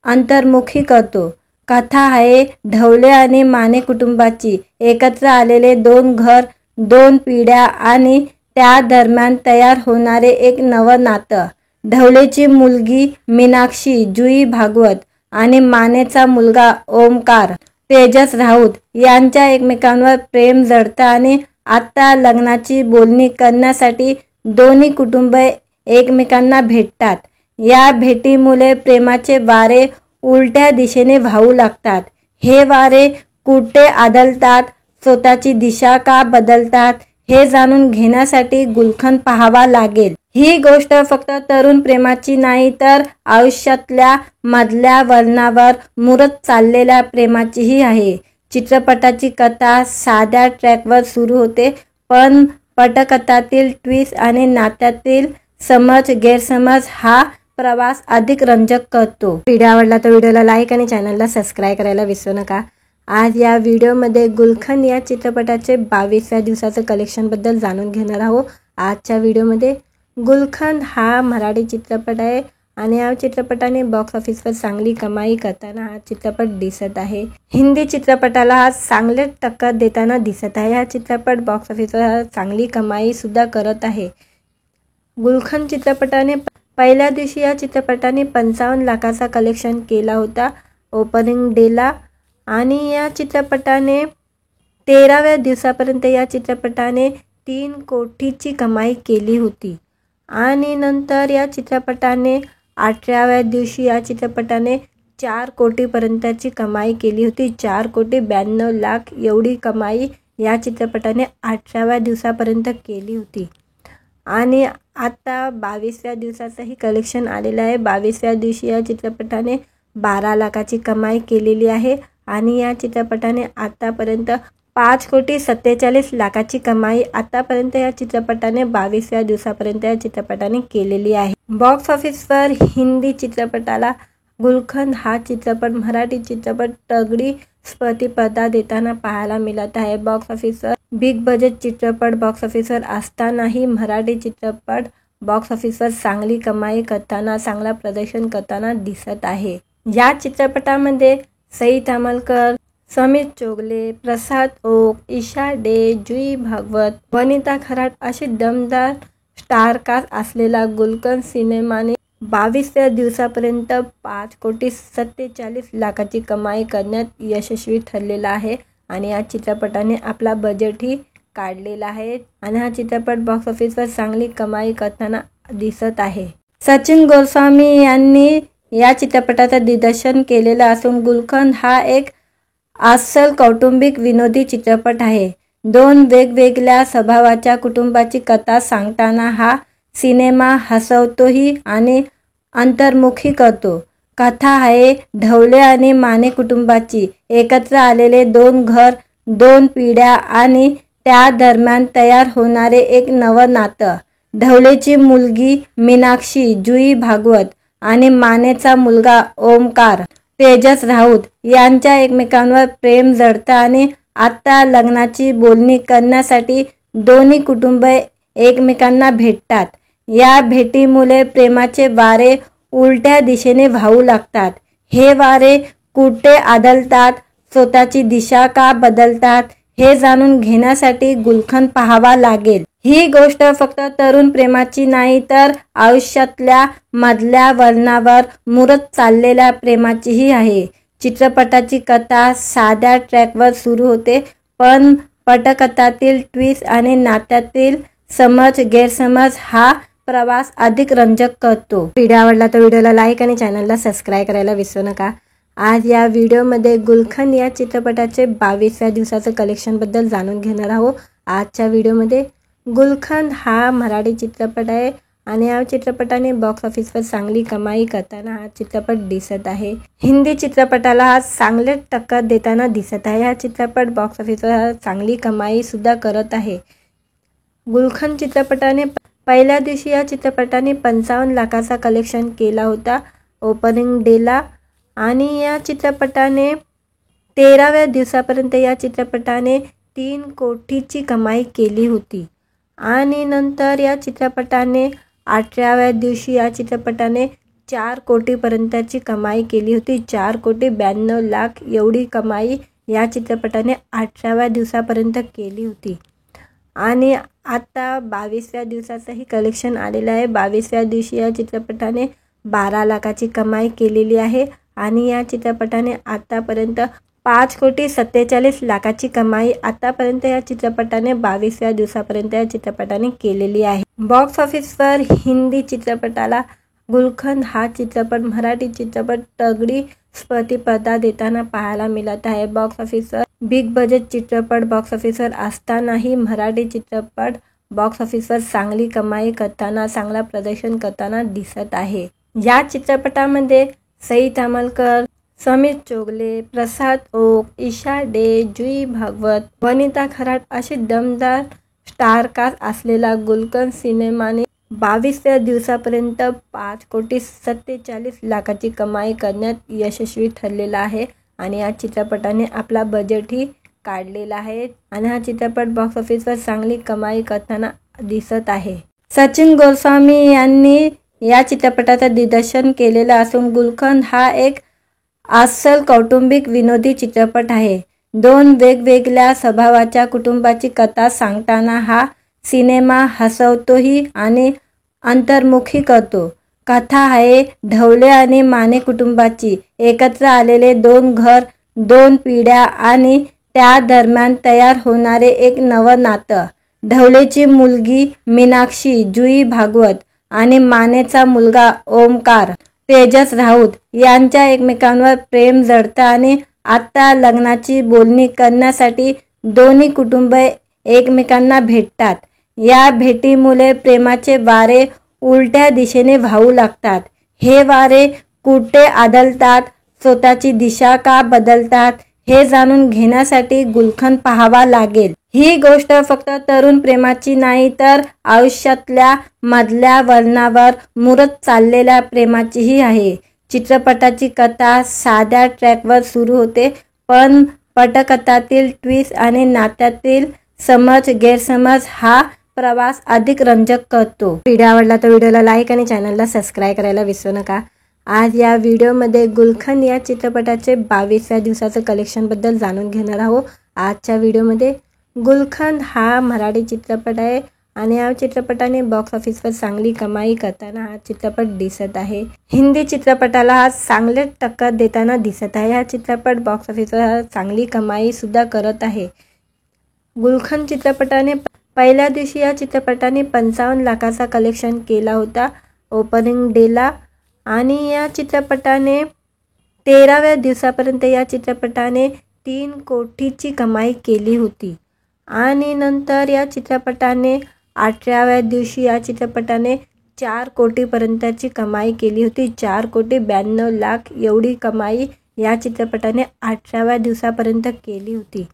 अंतर्मुखी करतो. कथा आहे ढवळे आणि माने कुटुंबाची. एकत्र आलेले दोन घर, दोन पिढ्या आणि त्या दरम्यान तयार होणारे एक नवं नातं. ढवळेची मुलगी मीनाक्षी जुई भागवत आणि मानेचा मुलगा ओमकार तेजस राऊत यांच्या एकमेकांवर प्रेम जडतं आणि आता लग्नाची बोलणी करण्यासाठी दोन्ही कुटुंब एकमेकांना भेटतात. या भेटीमुळे प्रेमाचे वारे उलट्या दिशेने वाहू लागतात. हे वारे कुठे आदळतात, स्वतःची दिशा का बदलतात, हे जाणून घेण्यासाठी गुलखंद पाहावा लागेल. ही गोष्ट फक्त तरुण प्रेमाची नाही तर आयुष्यातल्या मधल्या वळणावर मुरत चाललेल्या प्रेमाचीही आहे. चित्रपटाची कथा साध्या ट्रॅकवर सुरू होते, पण पटकथातील ट्विस्ट आणि नात्यातील समज गैरसमज हा प्रवास अधिक रंजक करतो. व्हिडिओ आवडला तर व्हिडिओला लाईक आणि चॅनलला सबस्क्राईब करायला विसरू नका. आज या व्हिडिओमध्ये गुलखंद या चित्रपटाचे 22व्या दिवसाचं कलेक्शनबद्दल जाणून घेणार आहोत. आजच्या व्हिडिओमध्ये गुलखंद हा मराठी चित्रपट आहे आणि या चित्रपटाने बॉक्स ऑफिसवर चांगली कमाई करताना हा चित्रपट दिसत आहे. हिंदी चित्रपटाला हा चांगले टक्कर देताना दिसत आहे. हा चित्रपट बॉक्स ऑफिसवर चांगली कमाई सुद्धा करत आहे. गुलखंद चित्रपटाने पहिल्या दिवशी या चित्रपटाने 55 लाखाचा कलेक्शन केला होता ओपनिंग डेला आणि या चित्रपटाने 13व्या दिवसापर्यंत या चित्रपटाने 3 कोटीची कमाई केली होती आणि नंतर या चित्रपटाने 18व्या दिवशी या चित्रपटाने 4 कोटीपर्यंतची कमाई केली होती. 4,92,00,000 एवढी कमाई या चित्रपटाने 18व्या दिवसापर्यंत केली होती. आणि आता 22व्या दिवसाचंही कलेक्शन आलेलं आहे. 22व्या दिवशी या चित्रपटाने 12 लाखाची कमाई केलेली आहे आणि या चित्रपटाने आतापर्यंत 5,47,00,000ची कमाई आतापर्यंत या चित्रपटाने 22व्या दिवसापर्यंत या चित्रपटाने केलेली आहे. बॉक्स ऑफिसवर हिंदी चित्रपटाला गुलखंद हा चित्रपट मराठी चित्रपट तगडी प्रतिस्पर्धा देताना पाहायला मिळत आहे. बॉक्स ऑफिसवर बिग बजेट चित्रपट बॉक्स ऑफिसवर असतानाही मराठी चित्रपट बॉक्स ऑफिसवर चांगली कमाई करताना चांगला प्रदर्शन करताना दिसत आहे. या चित्रपटामध्ये सई तामलकर, समीर चोगले, प्रसाद ओक, ईशा डे, जुई भागवत, वनिता खराट अशी दमदार स्टारकास्ट असलेला गुलखंद सिनेमाने 22व्या दिवसापर्यंत 5,47,00,000ची कमाई करण्यात यशस्वी ठरलेला आहे आणि या चित्रपटाने आपला बजेटही काढलेला आहे आणि हा चित्रपट बॉक्स ऑफिसवर चांगली कमाई करताना दिसत आहे. सचिन गोस्वामी यांनी या चित्रपटाचं दिग्दर्शन केलेलं असून गुलखंद हा एक अस्सल कौटुंबिक विनोदी चित्रपट आहे. 2 वेगवेगळ्या स्वभावाच्या कुटुंबाची कथा सांगताना हा सिनेमा हसवतोही आणि अंतर्मुखी करतो. कथा आहे ढवळे आणि माने कुटुंबाची. एकत्र आलेले 2 घर, 2 पिढ्या आणि त्या दरम्यान तयार होणारे एक नवं नातं. ढवळेची मुलगी मीनाक्षी, जुई भागवत आणि मानेचा मुलगा ओमकार, तेजस राऊत यांच्या एकमेकांवर प्रेम जडतं आणि आता लग्नाची बोलणी करण्यासाठी दोन्ही कुटुंब एकमेकांना भेटतात. या भेटीमुळे प्रेमाचे वारे उलट्या दिशेने वाहू लागतात. हे वारे कुठे आदळतात, स्वतःची दिशा का बदलतात हे जाणून घेण्यासाठी गुलखंद पाहावा लागेल. ही गोष्ट फक्त तरुण प्रेमाची नाही तर आयुष्यातल्या मधल्या वळणावर मुरत चाललेल्या प्रेमाचीही आहे. चित्रपटाची कथा साध्या ट्रॅकवर सुरू होते पण पटकथातील ट्विस्ट आणि नात्यातील समज गैरसमज हा प्रवास अधिक रंजक करतो. व्हिडिओ आवडला तर व्हिडिओला लाईक आणि चॅनलला सबस्क्राईब करायला विसरू नका. आज या व्हिडिओमध्ये गुलखंद या चित्रपटाचे 22व्या दिवसाचं कलेक्शनबद्दल जाणून घेणार आहोत. आजच्या व्हिडिओमध्ये गुलखंद हा मराठी चित्रपट आहे आणि या चित्रपटाने बॉक्स ऑफिसवर चांगली कमाई करताना हा चित्रपट दिसत आहे. हिंदी चित्रपटाला हा चांगले टक्कर देताना दिसत आहे. हा चित्रपट बॉक्स ऑफिसवर चांगली कमाई सुद्धा करत आहे. गुलखंद चित्रपटाने पहिल्या दिवशी या चित्रपटाने 55 लाखाचा कलेक्शन केला होता ओपनिंग डेला आणि या चित्रपटाने 13व्या दिवसापर्यंत या चित्रपटाने 3 कोटीची कमाई केली होती आणि नंतर या चित्रपटाने 18व्या दिवशी या चित्रपटाने 4 कोटीपर्यंतची कमाई केली होती. 4,92,00,000 एवढी कमाई या चित्रपटाने 18व्या दिवसापर्यंत केली होती आणि आता 22व्या दिवसाचंही कलेक्शन आलेलं आहे. 22व्या दिवशी या चित्रपटाने 12 लाखाची कमाई केलेली आहे आणि या चित्रपटाने आतापर्यंत 5,47,00,000ची कमाई आतापर्यंत या चित्रपटाने 22व्या दिवसापर्यंत या चित्रपटाने केलेली आहे. बॉक्स ऑफिसवर हिंदी चित्रपटाला गुलखंद हा चित्रपट मराठी चित्रपट तगडी प्रतिस्पर्धा देताना पाहायला मिळत आहे. बॉक्स ऑफिसवर बिग बजेट चित्रपट बॉक्स ऑफिसवर असतानाही मराठी चित्रपट बॉक्स ऑफिसवर चांगली कमाई करताना चांगला प्रदर्शन करताना दिसत आहे. या चित्रपटामध्ये सई तामलकर, समीर चोगले, प्रसाद ओक, ईशा डे, जुई भागवत, वनिता खराट अशी दमदार स्टारकास्ट असलेला गुलखंद सिनेमाने 22व्या दिवसापर्यंत 5,47,00,000ची कमाई करण्यात यशस्वी ठरलेला आहे आणि या चित्रपटाने आपला बजेटही काढलेला आहे आणि हा चित्रपट बॉक्स ऑफिसवर चांगली कमाई करताना दिसत आहे. सचिन गोस्वामी यांनी या चित्रपटाचं दिग्दर्शन केलेलं असून गुलखंद हा एक अस्सल कौटुंबिक विनोदी चित्रपट आहे. 2 वेगवेगळ्या स्वभावाच्या कुटुंबाची कथा सांगताना हा सिनेमा हसवतोही आणि अंतर्मुखी करतो. कथा आहे ढवळे आणि माने कुटुंबाची. एकत्र आलेले 2 घर, 2 पिढ्या आणि त्या दरम्यान तयार होणारे एक नवं नातं. ढवळेची मुलगी मीनाक्षी जुई भागवत आणि मानेचा मुलगा ओमकार तेजस राऊत यांच्या एकमेकांवर प्रेम जडतं आणि आता लग्नाची बोलणी करण्यासाठी दोन्ही कुटुंबे एकमेकांना भेटतात. या भेटीमुळे प्रेमाचे वारे उलट्या दिशेने वाहू लागतात. हे वारे कुठे आदळतात, स्वतःची दिशा का बदलतात हे जाणून घेण्यासाठी गुलखंद पाहावा लागेल. ही गोष्ट फक्त तरुण प्रेमाची नाही तर आयुष्यातल्या मधल्या वळणावर मुरत चाललेल्या प्रेमाचीही आहे. चित्रपटाची कथा साध्या ट्रॅकवर सुरू होते, पण पटकथातील ट्विस्ट आणि नात्यातील समज गैरसमज हा प्रवास अधिक रंजक करतो. व्हिडिओ आवडला तर व्हिडिओला लाईक आणि चॅनलला सबस्क्राईब करायला विसरू नका. आज या व्हिडिओमध्ये गुलखंद या चित्रपटाचे 22व्या दिवसाचं कलेक्शनबद्दल जाणून घेणार आहोत. आजच्या व्हिडिओमध्ये गुलखंद हा मराठी चित्रपट आहे आणि या चित्रपटाने बॉक्स ऑफिसवर चांगली कमाई करताना हा चित्रपट दिसत आहे. हिंदी चित्रपटाला हा चांगले टक्कर देताना दिसत आहे. हा चित्रपट बॉक्स ऑफिसवर चांगली कमाई सुद्धा करत आहे. गुलखंद चित्रपटाने पहिल्या दिवशी या चित्रपटाने 55 लाखाचा कलेक्शन केला होता ओपनिंग डेला आणि या चित्रपटाने 13व्या दिवसापर्यंत या चित्रपटाने 3 कोटीची कमाई केली होती आणि नंतर या चित्रपटाने 18व्या दिवशी या चित्रपटाने 4 कोटीपर्यंतची कमाई केली होती. 4,92,00,000 एवढी कमाई या चित्रपटाने 18व्या दिवसापर्यंत केली होती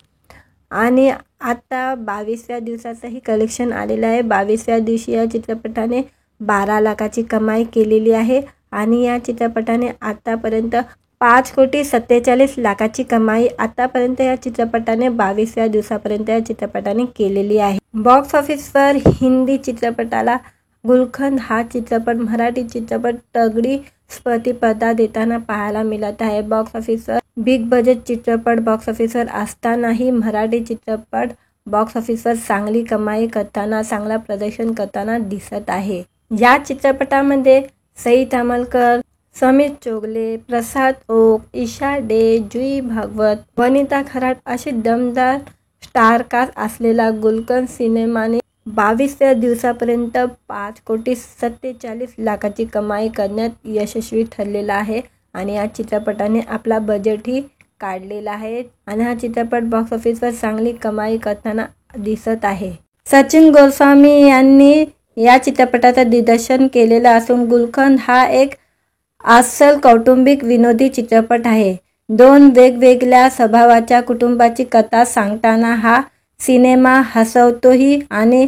आणि आता 22व्या दिवसाचंही कलेक्शन आलेलं आहे. 22व्या दिवशी या चित्रपटाने 12 लाखाची कमाई केलेली आहे आणि या चित्रपटाने आतापर्यंत 5,47,00,000ची कमाई आतापर्यंत या चित्रपटाने 22व्या दिवसापर्यंत या चित्रपटाने केलेली आहे. बॉक्स ऑफिसवर हिंदी चित्रपटाला गुलखंद हा चित्रपट मराठी चित्रपट तगडी प्रतिस्पर्धा देताना पाहायला मिळत आहे. बॉक्स ऑफिसवर बिग बजेट चित्रपट बॉक्स ऑफिसवर असतानाही मराठी चित्रपट बॉक्स ऑफिसवर चांगली कमाई करताना चांगला प्रदर्शन करताना दिसत आहे. या चित्रपटामध्ये सई तामलकर, समीर चोगले, प्रसाद ओक, ईशा डे, जुई भागवत, वनिता खराट अशी दमदार स्टारकास्ट असलेला गुलखंद सिनेमाने 22व्या दिवसापर्यंत 5,47,00,000ची कमाई करण्यात यशस्वी ठरलेला आहे आणि या चित्रपटाने आपला बजेटही काढलेला आहे आणि हा चित्रपट बॉक्स ऑफिसवर चांगली कमाई करताना दिसत आहे. सचिन गोस्वामी यांनी या चित्रपटाचं दिग्दर्शन केलेलं असून गुलखंद हा एक अस्सल कौटुंबिक विनोदी चित्रपट आहे. 2 वेगवेगळ्या स्वभावाच्या कुटुंबाची कथा सांगताना हा सिनेमा हसवतोही आणि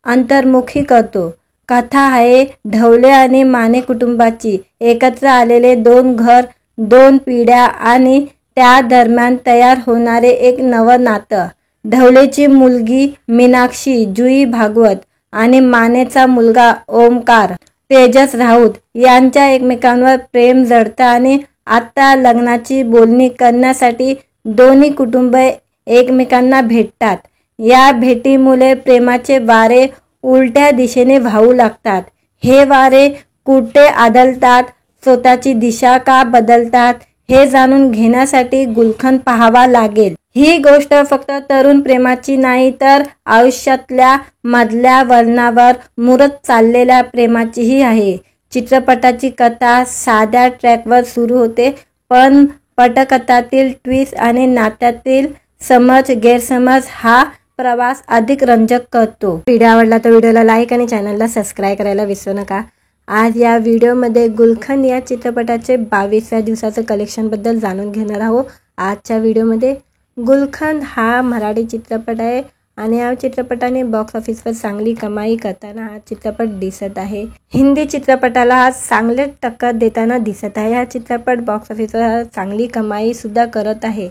अंतर्मुखी करतो. कथा आहे ढवळे आणि माने कुटुंबाची. एकत्र आलेले 2 घर, 2 पिढ्या आणि त्या दरम्यान तयार होणारे एक नवं नातं. ढवळेची मुलगी मीनाक्षी जुई भागवत आणि मानेचा मुलगा ओमकार तेजस राऊत यांच्या एकमेकांवर प्रेम जडतं आणि आता लग्नाची बोलणी करण्यासाठी दोन्ही कुटुंबे एकमेकांना भेटतात. या भेटीमुळे प्रेमाचे वारे उलट्या दिशेने वाहू लागतात. हे वारे कुठे आदळतात, स्वतःची दिशा का बदलतात हे जाणून घेण्यासाठी गुलखंद पाहावा लागेल. ही गोष्ट फक्त तरुण प्रेमाची नाही तर आयुष्यातल्या मधल्या वळणावर मुरत चाललेल्या प्रेमाचीही आहे. चित्रपटाची कथा साध्या ट्रॅकवर सुरू होते, पण पटकथातील ट्विस्ट आणि नात्यातील समज गैरसमज हा प्रवास अधिक रंजक करतो. व्हिडिओ आवडला तर व्हिडिओला लाईक आणि चॅनलला सबस्क्राईब करायला विसरू नका. आज या व्हिडिओमध्ये गुलखंद या चित्रपटाचे 22व्या दिवसाचं कलेक्शनबद्दल जाणून घेणार आहोत. आजच्या व्हिडिओमध्ये गुलखंद हा मराठी चित्रपट आहे आणि या चित्रपटाने बॉक्स ऑफिसवर चांगली कमाई करताना हा चित्रपट दिसत आहे. हिंदी चित्रपटाला हा चांगले टक्कर देताना दिसत आहे. हा चित्रपट बॉक्स ऑफिसवर चांगली कमाई सुद्धा करत आहे.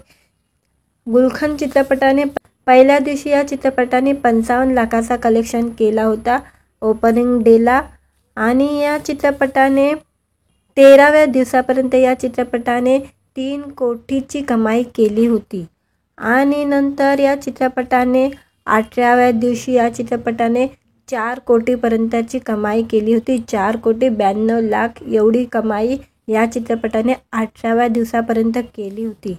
गुलखंद चित्रपटाने पहिल्या दिवशी या चित्रपटाने 55 लाखाचा कलेक्शन केला होता ओपनिंग डेला आणि या चित्रपटाने 13व्या दिवसापर्यंत या चित्रपटाने 3 कोटीची कमाई केली होती आणि नंतर या चित्रपटाने 18व्या दिवशी या चित्रपटाने 4 कोटीपर्यंतची कमाई केली होती. 4,92,00,000 एवढी कमाई या चित्रपटाने 18व्या दिवसापर्यंत केली होती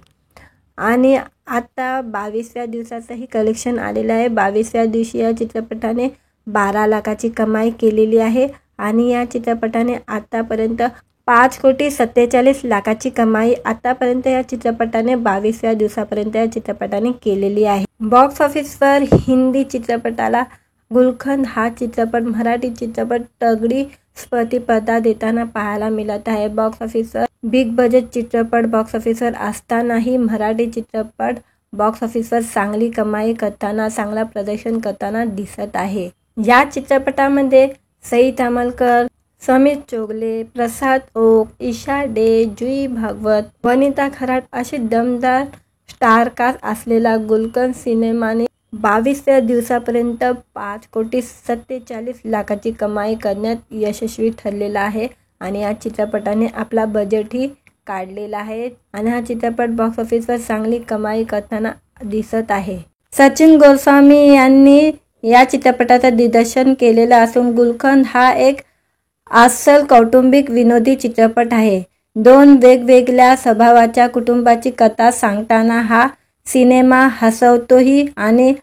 आणि आता 22व्या दिवसाचंही कलेक्शन आलेलं आहे। 22व्या दिवशी या चित्रपटाने 12 लाखाची कमाई केलेली आहे आणि या चित्रपटाने आतापर्यंत 5,47,00,000ची कमाई आतापर्यंत या चित्रपटाने 22व्या दिवसापर्यंत या चित्रपटाने केलेली आहे। बॉक्स ऑफिसवर हिंदी चित्रपटाला गुलखंद हा चित्रपट मराठी चित्रपट तगडी प्रतिस्पर्धा देताना पाहायला मिळत आहे। बॉक्स ऑफिसवर बिग बजेट चित्रपट बॉक्स ऑफिसवर असतानाही मराठी चित्रपट बॉक्स ऑफिसवर चांगली कमाई करताना चांगला प्रदर्शन करताना दिसत आहे। या चित्रपटामध्ये सई तामलकर, समीर चोगले, प्रसाद ओक, ईशा डे, जुई भागवत, वनिता खराट अशी दमदार स्टारकास्ट असलेला गुलखंद सिनेमाने 22व्या दिवसापर्यंत 5,47,00,000ची कमाई करण्यात यशस्वी ठरलेला आहे आणि या चित्रपटाने आपला बजेटही काढलेला आहे आणि हा चित्रपट बॉक्स ऑफिसवर चांगली कमाई करताना दिसत आहे। सचिन गोस्वामी यांनी या चित्रपटाचं दिग्दर्शन केलेलं असून गुलखंद हा एक अस्सल कौटुंबिक विनोदी चित्रपट आहे। 2 वेगवेगळ्या स्वभावाच्या कुटुंबाची कथा सांगताना हा सिनेमा हसवतोही आणि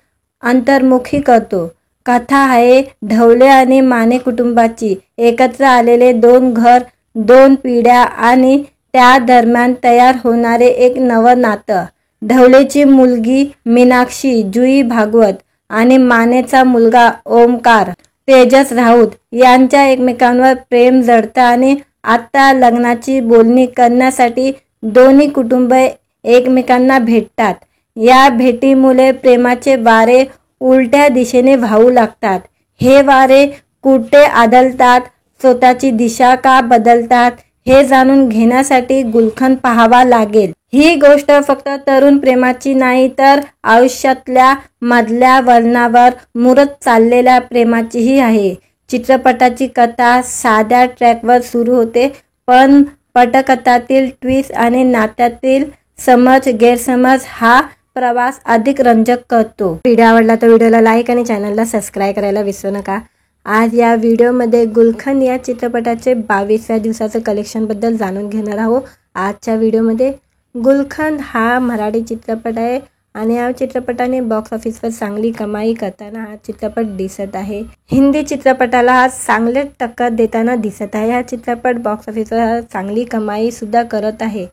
अंतर्मुखी करतो। कथा आहे ढवळे आणि माने कुटुंबाची। एकत्र आलेले 2 घर, 2 पिढ्या आणि त्या दरम्यान तयार होणारे एक नवं नातं। ढवळेची मुलगी मीनाक्षी, जुई भागवत आणि मानेचा मुलगा ओमकार, तेजस राऊत यांच्या एकमेकांवर प्रेम जडतं आणि आता लग्नाची बोलणी करण्यासाठी दोन्ही कुटुंब एकमेकांना भेटतात। या भेटीमुळे प्रेमाचे वारे उलट्या दिशेने वाहू लागतात। हे वारे कुठे आदळतात, स्वतःची दिशा का बदलतात हे जाणून घेण्यासाठी गुलखंद पाहावा लागेल। ही गोष्ट फक्त तरुण प्रेमाची नाही तर आयुष्यातल्या मधल्या वळणावर मुरत चाललेल्या प्रेमाचीही आहे। चित्रपटाची कथा साध्या ट्रॅकवर सुरू होते पण पटकथातील ट्विस्ट आणि नात्यातील समज गैरसमज हा प्रवास अधिक रंजक करतो। व्हिडिओ आवडला तर व्हिडिओला लाईक आणि चॅनलला सबस्क्राईब करायला विसरू नका। आज या व्हिडिओमध्ये गुलखंद या चित्रपटाचे 22व्या दिवसाचं कलेक्शनबद्दल जाणून घेणार आहोत। आजच्या व्हिडिओमध्ये गुलखंद हा मराठी चित्रपट आहे आणि या चित्रपटाने बॉक्स ऑफिसवर चांगली कमाई करताना हा चित्रपट दिसत आहे। हिंदी चित्रपटाला हा चांगले टक्कर देताना दिसत आहे। हा चित्रपट बॉक्स ऑफिसवर चांगली कमाई सुद्धा करत आहे।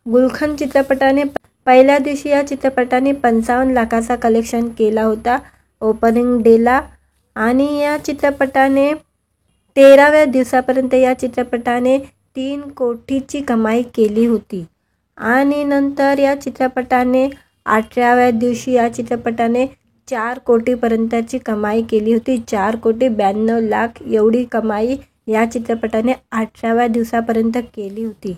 गुलखंद चित्रपटाने पहिल्या दिवशी या चित्रपटाने 55 लाखाचा कलेक्शन केला होता ओपनिंग डेला आणि या चित्रपटाने 13व्या दिवसापर्यंत या चित्रपटाने 3 कोटीची कमाई केली होती आणि नंतर या चित्रपटाने 18व्या दिवशी या चित्रपटाने 4 कोटीपर्यंतची कमाई केली होती। 4,92,00,000 एवढी कमाई या चित्रपटाने 18व्या दिवसापर्यंत केली होती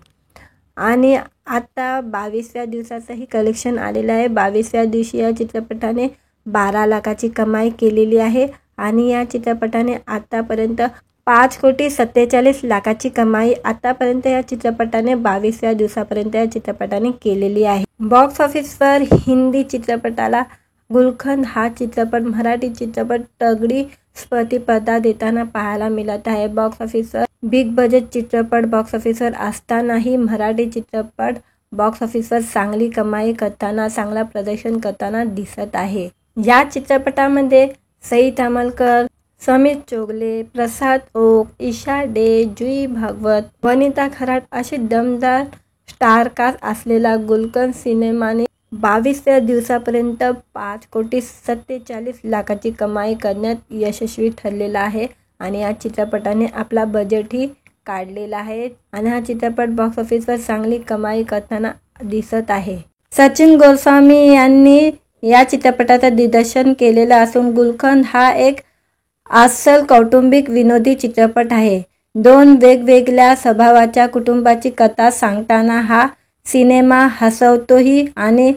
आणि आता 22व्या दिवसाचंही कलेक्शन आलेलं आहे। 22व्या दिवशी या चित्रपटाने 12 लाखाची कमाई केलेली आहे आणि या चित्रपटाने आतापर्यंत 5,47,00,000ची कमाई आतापर्यंत या चित्रपटाने 22व्या दिवसापर्यंत या चित्रपटाने केलेली आहे। बॉक्स ऑफिसवर हिंदी चित्रपटाला गुलखंद हा चित्रपट मराठी चित्रपट तगडी प्रतिस्पर्धा देताना पाहायला मिळत आहे। बॉक्स ऑफिसवर बिग बजेट चित्रपट बॉक्स ऑफिसवर असतानाही मराठी चित्रपट बॉक्स ऑफिसवर चांगली कमाई करताना चांगला प्रदर्शन करताना दिसत आहे। या चित्रपटामध्ये सई तामलकर, समीर चोगले, प्रसाद ओक, ईशा डे, जुई भागवत, वनिता खराट अशी दमदार स्टारकास्ट असलेला गुलखंद सिनेमाने 22व्या दिवसापर्यंत 5,47,00,000ची कमाई करण्यात यशस्वी ठरलेला आहे आणि या चित्रपटाने आपला बजेटही काढलेला आहे आणि हा चित्रपट बॉक्स ऑफिसवर चांगली कमाई करताना दिसत आहे। सचिन गोस्वामी यांनी या चित्रपटाचं दिग्दर्शन केलेलं असून गुलखंद हा एक अस्सल कौटुंबिक विनोदी चित्रपट आहे। 2 वेगवेगळ्या स्वभावाच्या कुटुंबाची कथा सांगताना हा सिनेमा हसवतोही आणि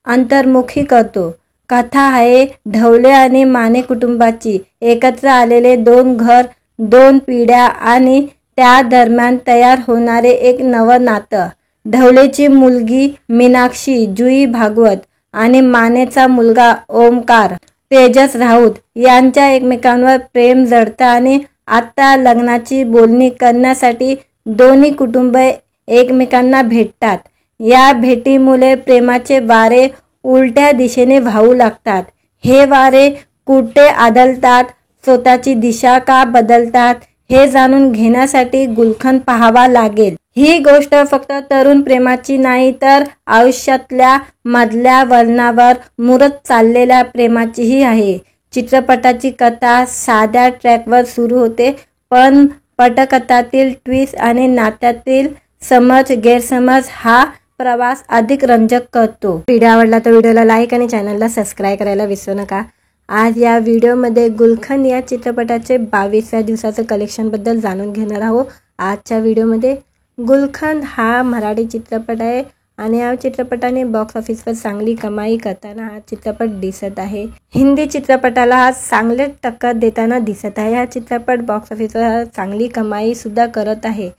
अंतर्मुखी करतो। कथा आहे ढवळे आणि माने कुटुंबाची। एकत्र आलेले 2 घर, 2 पिढ्या आणि त्या दरम्यान तयार होणारे एक नवं नातं। ढवळेची मुलगी मीनाक्षी, जुई भागवत आणि मानेचा मुलगा ओमकार, तेजस राऊत यांच्या एकमेकांवर प्रेम जडतं आणि आता लग्नाची बोलणी करण्यासाठी दोन्ही कुटुंब एकमेकांना भेटतात। या भेटीमुळे प्रेमाचे वारे उलट्या दिशेने वाहू लागतात. हे वारे कुठे आदळतात, स्वतःची दिशा का बदलतात, हे जाणून घेण्यासाठी गुलखंद पाहावा लागेल. ही गोष्ट फक्त तरुण प्रेमाची नाही, तर आयुष्यातल्या मधल्या वळणावर मुरत चाललेल्या प्रेमाचीही आहे. चित्रपटाची कथा साध्या ट्रॅकवर सुरू होते, पण पटकथातील ट्विस्ट आणि नात्यातील समज गैरसमज हा प्रवास अधिक रंजक करतो. व्हिडिओ आवडला तर व्हिडिओला लाईक आणि चॅनलला सबस्क्राईब करायला विसरू नका. आज या व्हिडिओमध्ये गुलखंद या चित्रपटाचे 22व्या दिवसाचं कलेक्शनबद्दल जाणून घेणार आहोत. आजच्या व्हिडिओमध्ये गुलखंद हा मराठी चित्रपट आहे आणि या चित्रपटाने बॉक्स ऑफिसवर चांगली कमाई करताना हा चित्रपट दिसत आहे. हिंदी चित्रपटाला हा चांगले टक्कर देताना दिसत आहे. हा चित्रपट बॉक्स ऑफिसवर चांगली कमाई सुद्धा करत आहे.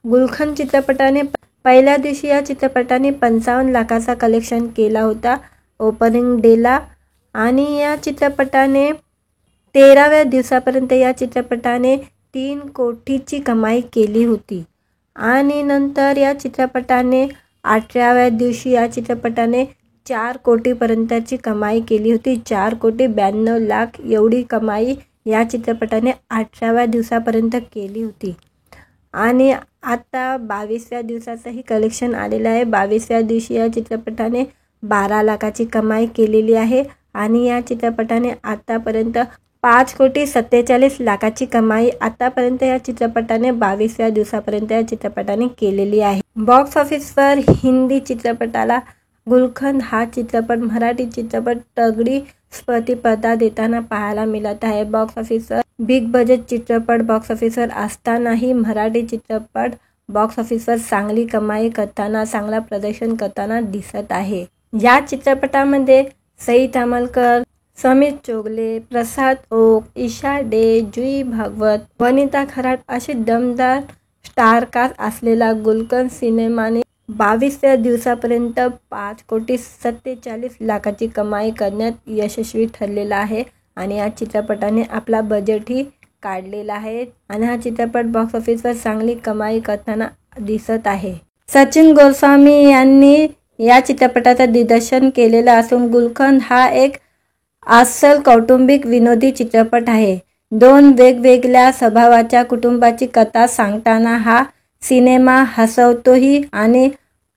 गुलखंद चित्रपटाने पहिल्या दिवशी या चित्रपटाने 55 लाखाचा कलेक्शन केला होता ओपनिंग डेला आणि या चित्रपटाने 13व्या दिवसापर्यंत या चित्रपटाने 3 कोटीची कमाई केली होती आणि नंतर या चित्रपटाने 18व्या दिवशी या चित्रपटाने 4 कोटीपर्यंतची कमाई केली होती. 4,92,00,000 एवढी कमाई या चित्रपटाने 18व्या दिवसापर्यंत केली होती आणि आता 22व्या दिवसाचंही कलेक्शन आलेलं आहे. 22व्या दिवशी या चित्रपटाने 12 लाखाची कमाई केलेली आहे आणि या चित्रपटाने आतापर्यंत 5,47,00,000ची कमाई आतापर्यंत या चित्रपटाने 22व्या दिवसापर्यंत या चित्रपटाने केलेली आहे. बॉक्स ऑफिसवर हिंदी चित्रपटाला गुलखंद हा चित्रपट मराठी चित्रपट तगडी प्रतिस्पर्धा देताना पाहायला मिळत आहे. बॉक्स ऑफिसवर बिग बजेट चित्रपट बॉक्स ऑफिसवर असतानाही मराठी चित्रपट बॉक्स ऑफिसवर चांगली कमाई करताना चांगला प्रदर्शन करताना दिसत आहे. या चित्रपटामध्ये सई तामलकर, समीर चोगले, प्रसाद ओक, ईशा डे, जुई भागवत, वनिता खराट असे दमदार स्टारकास्ट असलेला गुलखंद सिनेमाने 22व्या दिवसापर्यंत 5,47,00,000ची कमाई करण्यात यशस्वी ठरलेला आहे आणि या चित्रपटाने आपला बजेटही काढलेला आहे आणि हा चित्रपट बॉक्स ऑफिसवर चांगली कमाई करताना दिसत आहे. सचिन गोस्वामी यांनी या चित्रपटाचं दिग्दर्शन केलेलं असून गुलखंद हा एक अस्सल कौटुंबिक विनोदी चित्रपट आहे. 2 वेगवेगळ्या स्वभावाच्या कुटुंबाची कथा सांगताना हा सिनेमा हसवतोही आणि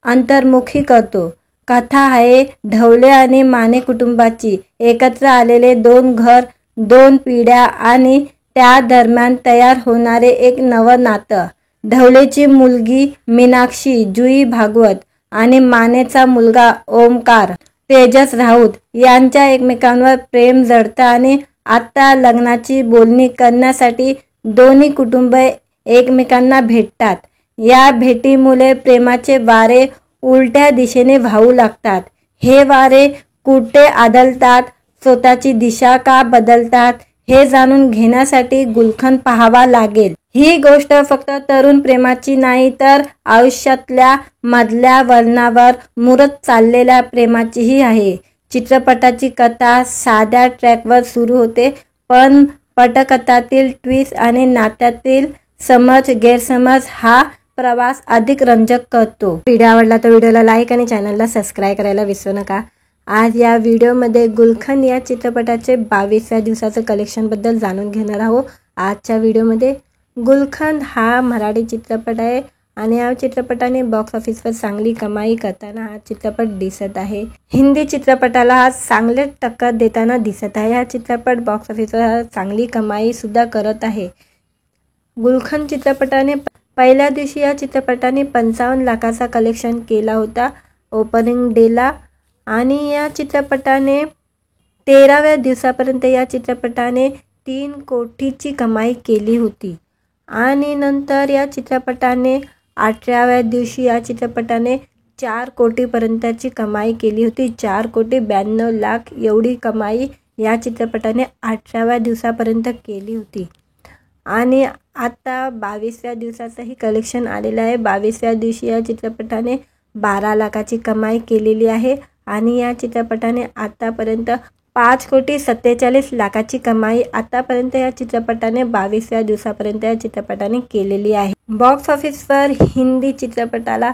अंतर्मुखी करतो. कथा आहे ढवळे आणि माने कुटुंबाची. एकत्र आलेले 2 घर, 2 पिढ्या आणि त्या दरम्यान तयार होणारे एक नवं नातं. ढवळेची मुलगी मीनाक्षी, जुई भागवत आणि मानेचा मुलगा ओमकार तेजस राऊत यांच्या एकमेकांवर प्रेम जडतं आणि आता लग्नाची बोलणी करण्यासाठी दोन्ही कुटुंब एकमेकांना भेटतात. या भेटीमुळे प्रेमाचे वारे उलट्या दिशेने वाहू लागतात. हे वारे कुठे आदळतात, स्वतःची दिशा का बदलतात, हे जाणून घेण्यासाठी गुलखंद पाहावा लागेल. ही गोष्ट फक्त तरुण प्रेमाची नाही, तर आयुष्यातल्या मधल्या वळणावर मुरत चाललेल्या प्रेमाचीही आहे. चित्रपटाची कथा साध्या ट्रॅकवर सुरू होते, पण पटकथातील ट्विस्ट आणि नात्यातील समज गैरसमज हा प्रवास अधिक रंजक करतो. व्हिडिओ आवडला तर व्हिडिओला लाईक आणि चॅनलला सबस्क्राईब करायला विसरू नका. आज या व्हिडिओमध्ये गुलखंद या चित्रपटाचे 22व्या दिवसाचं कलेक्शनबद्दल जाणून घेणार आहोत. आजच्या व्हिडिओमध्ये गुलखंद हा मराठी चित्रपट आहे आणि या चित्रपटाने बॉक्स ऑफिसवर चांगली कमाई करताना हा चित्रपट दिसत आहे. हिंदी चित्रपटाला हा चांगले टक्कर देताना दिसत आहे. हा चित्रपट बॉक्स ऑफिसवर चांगली कमाई सुद्धा करत आहे. गुलखंद चित्रपटाने पहिल्या दिवशी या चित्रपटाने 55 लाखाचा कलेक्शन केला होता ओपनिंग डेला आणि या चित्रपटाने 13व्या दिवसापर्यंत या चित्रपटाने 3 कोटीची कमाई केली होती आणि नंतर या चित्रपटाने 18व्या दिवशी या चित्रपटाने 4 कोटीपर्यंतची कमाई केली होती. 4,92,00,000 एवढी कमाई या चित्रपटाने 18व्या दिवसापर्यंत केली होती आणि आता 22व्या दिवसाचंही कलेक्शन आलेलं आहे. 22व्या दिवशी या चित्रपटाने 12 लाखाची कमाई केलेली आहे आणि या चित्रपटाने आतापर्यंत 5,47,00,000ची कमाई आतापर्यंत या चित्रपटाने 22व्या दिवसापर्यंत या चित्रपटाने केलेली आहे. बॉक्स ऑफिसवर हिंदी चित्रपटाला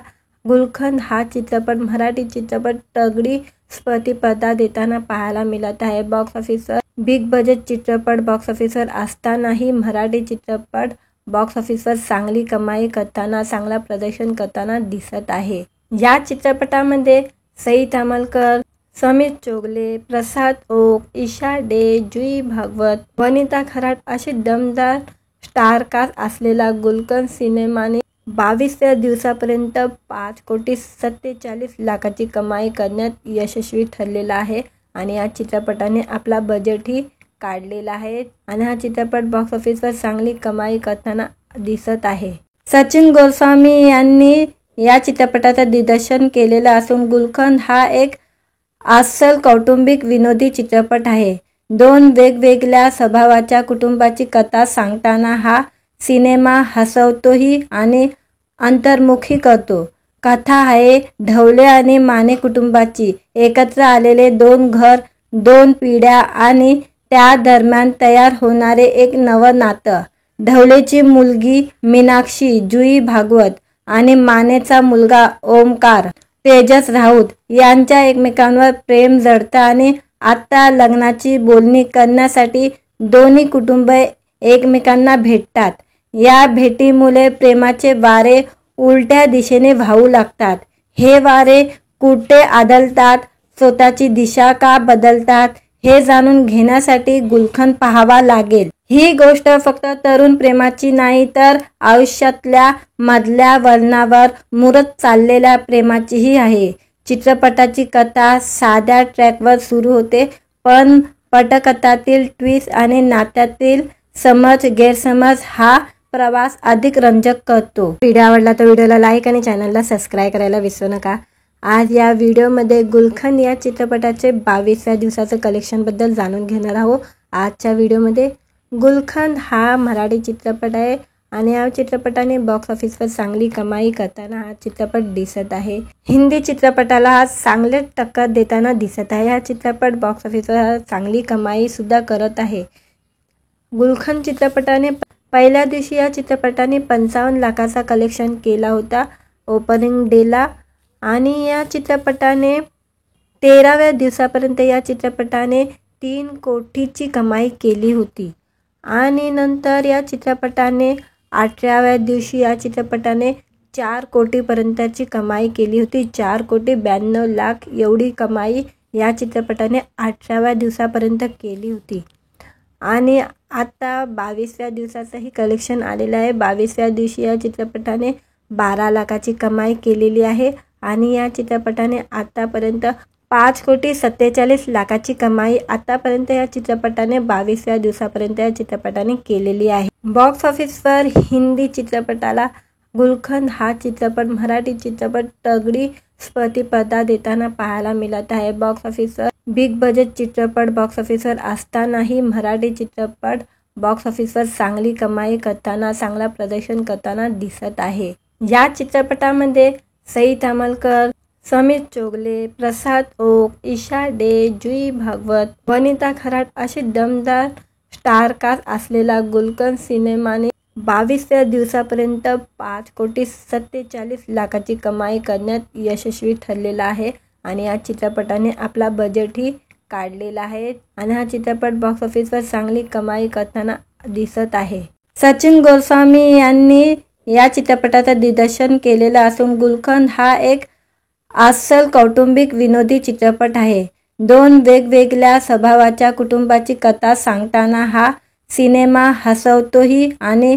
गुलखंद हा चित्रपट मराठी चित्रपट तगडी प्रतिस्पर्धा देताना पाहायला मिळत आहे. बॉक्स ऑफिसवर बिग बजेट चित्रपट बॉक्स ऑफिसवर असतानाही मराठी चित्रपट बॉक्स ऑफिसवर चांगली कमाई करताना, चांगला प्रदर्शन करताना दिसत आहे. या चित्रपटामध्ये सई तामलकर, समीर चोगले, प्रसाद ओक, ईशा डे, जुई भागवत, वनिता खराट अशी दमदार स्टारकास्ट असलेला गुलखंद सिनेमाने 22व्या दिवसापर्यंत 5,47,00,000ची कमाई करण्यात यशस्वी ठरलेला आहे आणि या चित्रपटाने आपला बजेटही काढलेला आहे आणि हा चित्रपट बॉक्स ऑफिसवर चांगली कमाई करताना दिसत आहे. सचिन गोस्वामी यांनी या चित्रपटाचं दिग्दर्शन केलेलं असून गुलखंद हा एक अस्सल कौटुंबिक विनोदी चित्रपट आहे. 2 वेगवेगळ्या स्वभावाच्या कुटुंबाची कथा सांगताना हा सिनेमा हसवतोही आणि अंतर्मुखी करतो. कथा आहे ढवळे आणि माने कुटुंबाची. एकत्र आलेले 2 घर, 2 पिढ्या आणि त्या दरम्यान तयार होणारे एक नवं नातं. ढवळेची मुलगी मीनाक्षी, जुई भागवत आणि मानेचा मुलगा ओमकार, तेजस राऊत यांच्या एकमेकांवर प्रेम जडतं आणि आता लग्नाची बोलणी करण्यासाठी दोन्ही कुटुंब एकमेकांना भेटतात. या भेटीमुळे प्रेमाचे वारे उलट्या दिशेने वाहू लागतात. हे वारे कुठे आदळतात, स्वतःची दिशा का बदलतात हे जाणून घेण्यासाठी गुलखंद पाहावा लागेल. ही गोष्ट फक्त तरुण प्रेमाची नाही तर आयुष्यातल्या मधल्या वळणावर मुरत चाललेल्या प्रेमाचीही आहे. चित्रपटाची कथा साध्या ट्रॅकवर सुरू होते, पण पटकथातील ट्विस्ट आणि नात्यातील समज गैरसमज हा प्रवास अधिक रंजक करतो. व्हिडिओ आवडला तर व्हिडिओला लाईक आणि चॅनलला सबस्क्राईब करायला विसरू नका. आज या व्हिडिओमध्ये गुलखंद या चित्रपटाचे 22व्या दिवसाचं कलेक्शनबद्दल जाणून घेणार आहोत. आजच्या व्हिडिओमध्ये गुलखंद हा मराठी चित्रपट आहे आणि या चित्रपटाने बॉक्स ऑफिसवर चांगली कमाई करताना हा चित्रपट दिसत आहे. हिंदी चित्रपटाला हा चांगले टक्कर देताना दिसत आहे. हा चित्रपट बॉक्स ऑफिसवर चांगली कमाई सुद्धा करत आहे. गुलखंद चित्रपटाने पहिल्या दिवशी या चित्रपटाने 55 लाखाचा कलेक्शन केला होता ओपनिंग डेला आणि या चित्रपटाने 13व्या दिवसापर्यंत या चित्रपटाने 3 कोटीची कमाई केली होती आणि नंतर या चित्रपटाने 18व्या दिवशी या चित्रपटाने 4 कोटीपर्यंतची कमाई केली होती. 4,92,00,000 एवढी कमाई या चित्रपटाने 18व्या दिवसापर्यंत केली होती आणि आता 22व्या दिवसाचंही कलेक्शन आलेलं आहे. 22व्या दिवशी या चित्रपटाने 12 लाखाची कमाई केलेली आहे आणि या चित्रपटाने आतापर्यंत 5,47,00,000ची कमाई आतापर्यंत या चित्रपटाने 22व्या दिवसापर्यंत या चित्रपटाने केलेली आहे. बॉक्स ऑफिसवर हिंदी चित्रपटाला गुलखंद हा चित्रपट मराठी चित्रपट तगडी प्रतिस्पर्धा देताना पाहायला मिळत आहे. बॉक्स ऑफिसवर बिग बजेट चित्रपट बॉक्स ऑफिसवर असतानाही मराठी चित्रपट बॉक्स ऑफिसवर चांगली कमाई करताना, चांगला प्रदर्शन करताना दिसत आहे. या चित्रपटामध्ये सई तामलकर, समीर चोगले, प्रसाद ओक, ईशा डे, जुई भागवत, वनिता खराट अशी दमदार स्टारकास्ट असलेला गुलखंद सिनेमाने 22व्या दिवसापर्यंत 5,47,00,000ची कमाई करण्यात यशस्वी ठरलेला आहे आणि या चित्रपटाने आपला बजेटही काढलेला आहे आणि हा चित्रपट बॉक्स ऑफिसवर चांगली कमाई करताना दिसत आहे. सचिन गोस्वामी यांनी या चित्रपटाचं दिग्दर्शन केलेलं असून गुलखंद हा एक अस्सल कौटुंबिक विनोदी चित्रपट आहे. 2 वेगवेगळ्या स्वभावाच्या कुटुंबाची कथा सांगताना हा सिनेमा हसवतोही आणि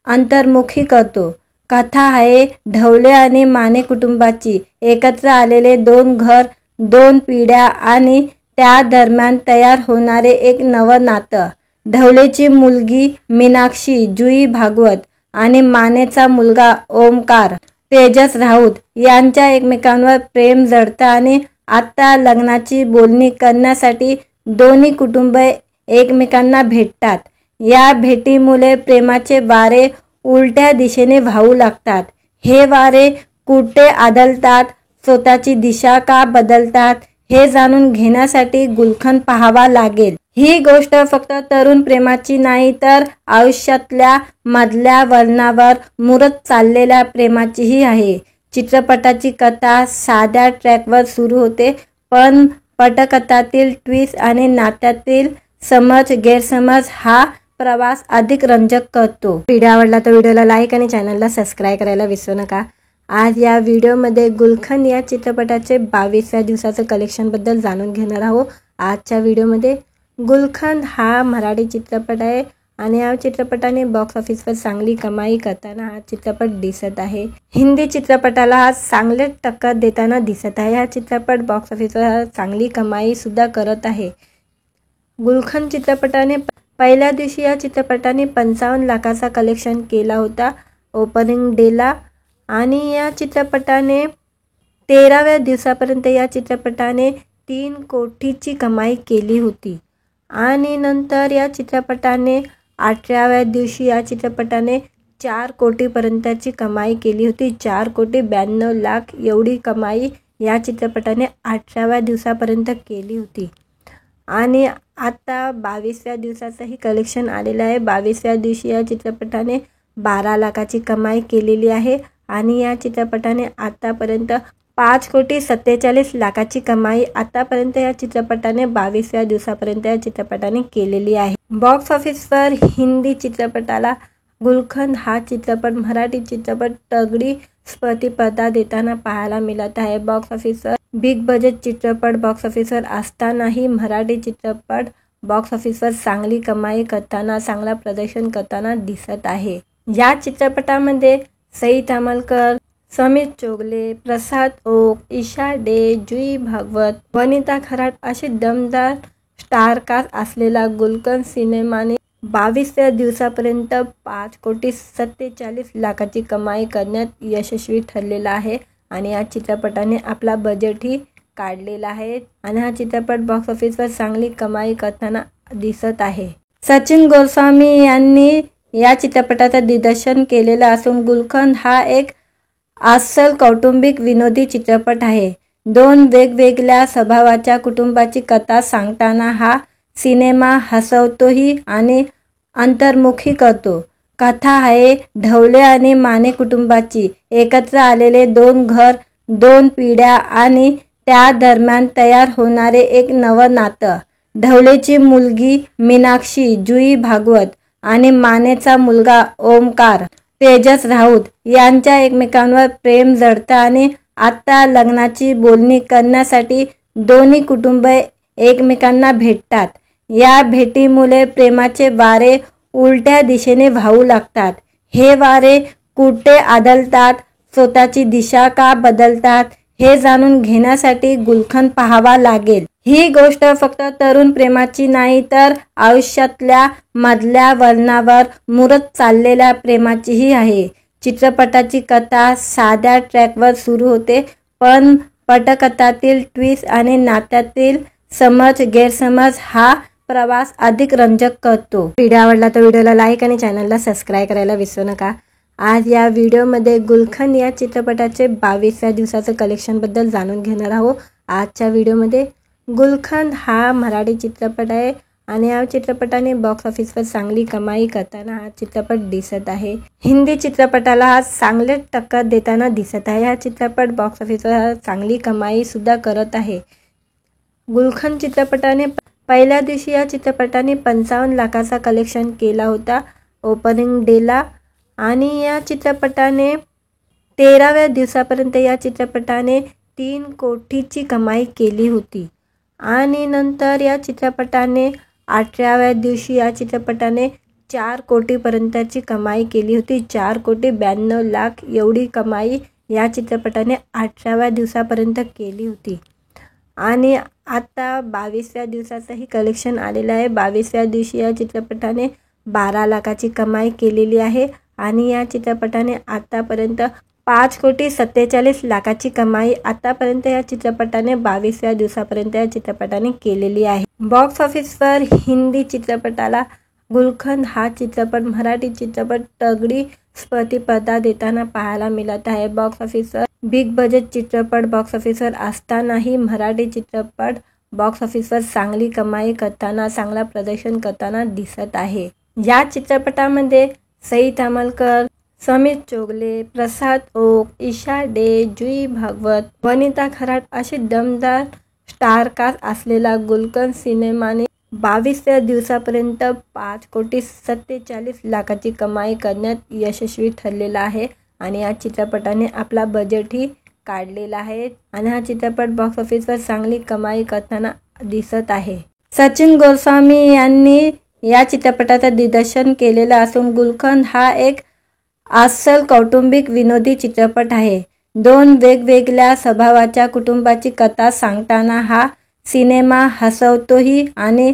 अंतर्मुखी करतो. कथा आहे ढवळे आणि माने कुटुंबाची. एकत्र आलेले 2 घर, 2 पिढ्या आणि त्या दरम्यान तयार होणारे एक नवं नातं. ढवळेची मुलगी मीनाक्षी, जुई भागवत आणि मानेचा मुलगा ओमकार, तेजस राऊत यांच्या एकमेकांवर प्रेम जडतं आणि आता लग्नाची बोलणी करण्यासाठी दोन्ही कुटुंब एकमेकांना भेटतात. या भेटीमुळे प्रेमाचे वारे उलट्या दिशेने वाहू लागतात. हे वारे कुठे आदळतात, स्वतःची दिशा का बदलतात हे जाणून घेण्यासाठी गुलखंद पाहावा लागेल. ही गोष्ट फक्त तरुण प्रेमाची नाही तर आयुष्यातल्या मधल्या वळणावर मुरत चाललेल्या प्रेमाचीही आहे. चित्रपटाची कथा साध्या ट्रॅकवर सुरू होते, पण पटकथातील ट्विस्ट आणि नात्यातील समज गैरसमज हा प्रवास अधिक रंजक करतो. व्हिडिओ आवडला तर व्हिडिओला लाईक आणि चॅनलला सबस्क्राईब करायला विसरू नका. आज या व्हिडिओमध्ये गुलखंद या चित्रपटाचे 22व्या दिवसाचं कलेक्शनबद्दल जाणून घेणार आहोत. आजच्या व्हिडिओमध्ये गुलखंद हा मराठी चित्रपट आहे आणि या चित्रपटाने बॉक्स ऑफिसवर चांगली कमाई करताना हा चित्रपट दिसत आहे. हिंदी चित्रपटाला हा चांगले टक्कर देताना दिसत आहे. हा चित्रपट बॉक्स ऑफिसवर चांगली कमाई सुद्धा करत आहे. गुलखंद चित्रपटाने पहिल्या दिवशी या चित्रपटाने 55 लाखाचा कलेक्शन केला होता ओपनिंग डेला आणि या चित्रपटाने 13व्या दिवसापर्यंत या चित्रपटाने 3 कोटीची कमाई केली होती आणि नंतर या चित्रपटाने 18व्या दिवशी या चित्रपटाने 4 कोटीपर्यंतची कमाई केली होती. 4,92,00,000 एवढी कमाई या चित्रपटाने 18व्या दिवसापर्यंत केली होती आणि आता 22व्या दिवसाचंही कलेक्शन आलेलं आहे. 22व्या दिवशी या चित्रपटाने 12 लाखाची कमाई केलेली आहे आणि या चित्रपटाने आतापर्यंत 5,47,00,000ची कमाई आतापर्यंत या चित्रपटाने 22व्या दिवसापर्यंत या चित्रपटाने केलेली आहे. बॉक्स ऑफिसवर हिंदी चित्रपटाला गुलखंद हा चित्रपट मराठी चित्रपट तगडी प्रतिस्पर्धा देताना पाहायला मिळत आहे. बॉक्स ऑफिसवर बिग बजेट चित्रपट बॉक्स ऑफिसवर असतानाही मराठी चित्रपट बॉक्स ऑफिसवर चांगली कमाई करताना चांगला प्रदर्शन करताना दिसत आहे. या चित्रपटामध्ये सई तामलकर, समीर चोगले, प्रसाद ओक, ईशा डे, जुई भागवत, वनिता खराट अशी दमदार स्टारकास्ट असलेला गुलखंद सिनेमाने 22व्या दिवसापर्यंत 5,47,00,000ची कमाई करण्यात यशस्वी ठरलेला आहे आणि या चित्रपटाने आपला बजेटही काढलेला आहे आणि हा चित्रपट बॉक्स ऑफिसवर चांगली कमाई करताना दिसत आहे. सचिन गोस्वामी यांनी या चित्रपटाचं दिग्दर्शन केलेलं असून गुलखंद हा एक अस्सल कौटुंबिक विनोदी चित्रपट आहे. 2 वेगवेगळ्या स्वभावाच्या कुटुंबाची कथा सांगताना हा सिनेमा हसवतोही आणि अंतर्मुखी करतो. कथा आहे ढवळे आणि माने कुटुंबाची. एकत्र आलेले 2 घर, 2 पिढ्या आणि त्या दरम्यान तयार होणारे एक नवं नातं. ढवळेची मुलगी मीनाक्षी, जुई भागवत आणि मानेचा मुलगा ओमकार, तेजस राऊत यांच्या एकमेकांवर प्रेम जडतं आणि आता लग्नाची बोलणी करण्यासाठी दोन्ही कुटुंबे एकमेकांना भेटतात. या भेटीमुळे प्रेमाचे वारे उलट्या दिशेने वाहू लागतात. हे वारे कुठे आदळतात, स्वतःची दिशा का बदलतात हे जाणून घेण्यासाठी गुलखंद पाहावा लागेल. ही गोष्ट फक्त तरुण प्रेमाची नाही तर आयुष्यातल्या मधल्या वळणावर मुरत चाललेल्या प्रेमाचीही आहे. चित्रपटाची कथा साध्या ट्रॅकवर सुरू होते, पण पटकथातील ट्विस्ट आणि नात्यातील समज गैरसमज हा प्रवास अधिक रंजक करतो. व्हिडिओ आवडला तर व्हिडिओला लाईक आणि चॅनलला सबस्क्राईब करायला विसरू नका. आज या व्हिडिओमध्ये गुलखंद या चित्रपटाचे 22व्या दिवसाचं कलेक्शनबद्दल जाणून घेणार आहोत. आजच्या व्हिडिओमध्ये गुलखंद हा मराठी चित्रपट आहे आणि या चित्रपटाने बॉक्स ऑफिसवर चांगली कमाई करताना हा चित्रपट दिसत आहे. हिंदी चित्रपटाला हा चांगले टक्कर देताना दिसत आहे. हा चित्रपट बॉक्स ऑफिसवर चांगली कमाई सुद्धा करत आहे. गुलखंद चित्रपटाने पहिल्या दिवशी या चित्रपटाने 55 लाखाचा कलेक्शन केला होता ओपनिंग डेला आणि या चित्रपटाने 13व्या दिवसापर्यंत या चित्रपटाने 3 कोटीची कमाई केली होती आणि नंतर या चित्रपटाने 18व्या दिवशी या चित्रपटाने 4 कोटीपर्यंतची कमाई केली होती. 4,92,00,000 एवढी कमाई या चित्रपटाने 18व्या दिवसापर्यंत केली होती आणि आता 22व्या दिवसाचंही कलेक्शन आलेलं आहे. 22व्या दिवशी या चित्रपटाने 12 लाखाची कमाई केलेली आहे आणि या चित्रपटाने आतापर्यंत 5,47,00,000ची कमाई आतापर्यंत या चित्रपटाने 22व्या दिवसापर्यंत या चित्रपटाने केलेली आहे. बॉक्स ऑफिसवर हिंदी चित्रपटाला गुलखंद हा चित्रपट मराठी चित्रपट तगडी प्रतिस्पर्धा देताना पाहायला मिळत आहे. बॉक्स ऑफिसवर बिग बजेट चित्रपट बॉक्स ऑफिसवर असतानाही मराठी चित्रपट बॉक्स ऑफिसवर चांगली कमाई करताना चांगला प्रदर्शन करताना दिसत आहे. या चित्रपटामध्ये सई तामलकर, समित चोगले, प्रसाद ओक, ईशा डे, जुई भागवत, वनिता खराट अशी दमदार स्टारकास्ट असलेला गुलशन सिनेमाने 22व्या दिवसापर्यंत 5,47,00,000ची कमाई करण्यात यशस्वी ठरलेला आहे आणि या चित्रपटाने आपला बजेटही काढलेला आहे आणि हा चित्रपट बॉक्स ऑफिसवर चांगली कमाई करताना दिसत आहे. सचिन गोस्वामी यांनी या चित्रपटाचं दिग्दर्शन केलेलं असून गुलशन हा एक अस्सल कौटुंबिक विनोदी चित्रपट आहे. दोन वेगवेगळ्या स्वभावाच्या कुटुंबाची कथा सांगताना हा सिनेमा हसवतोही आणि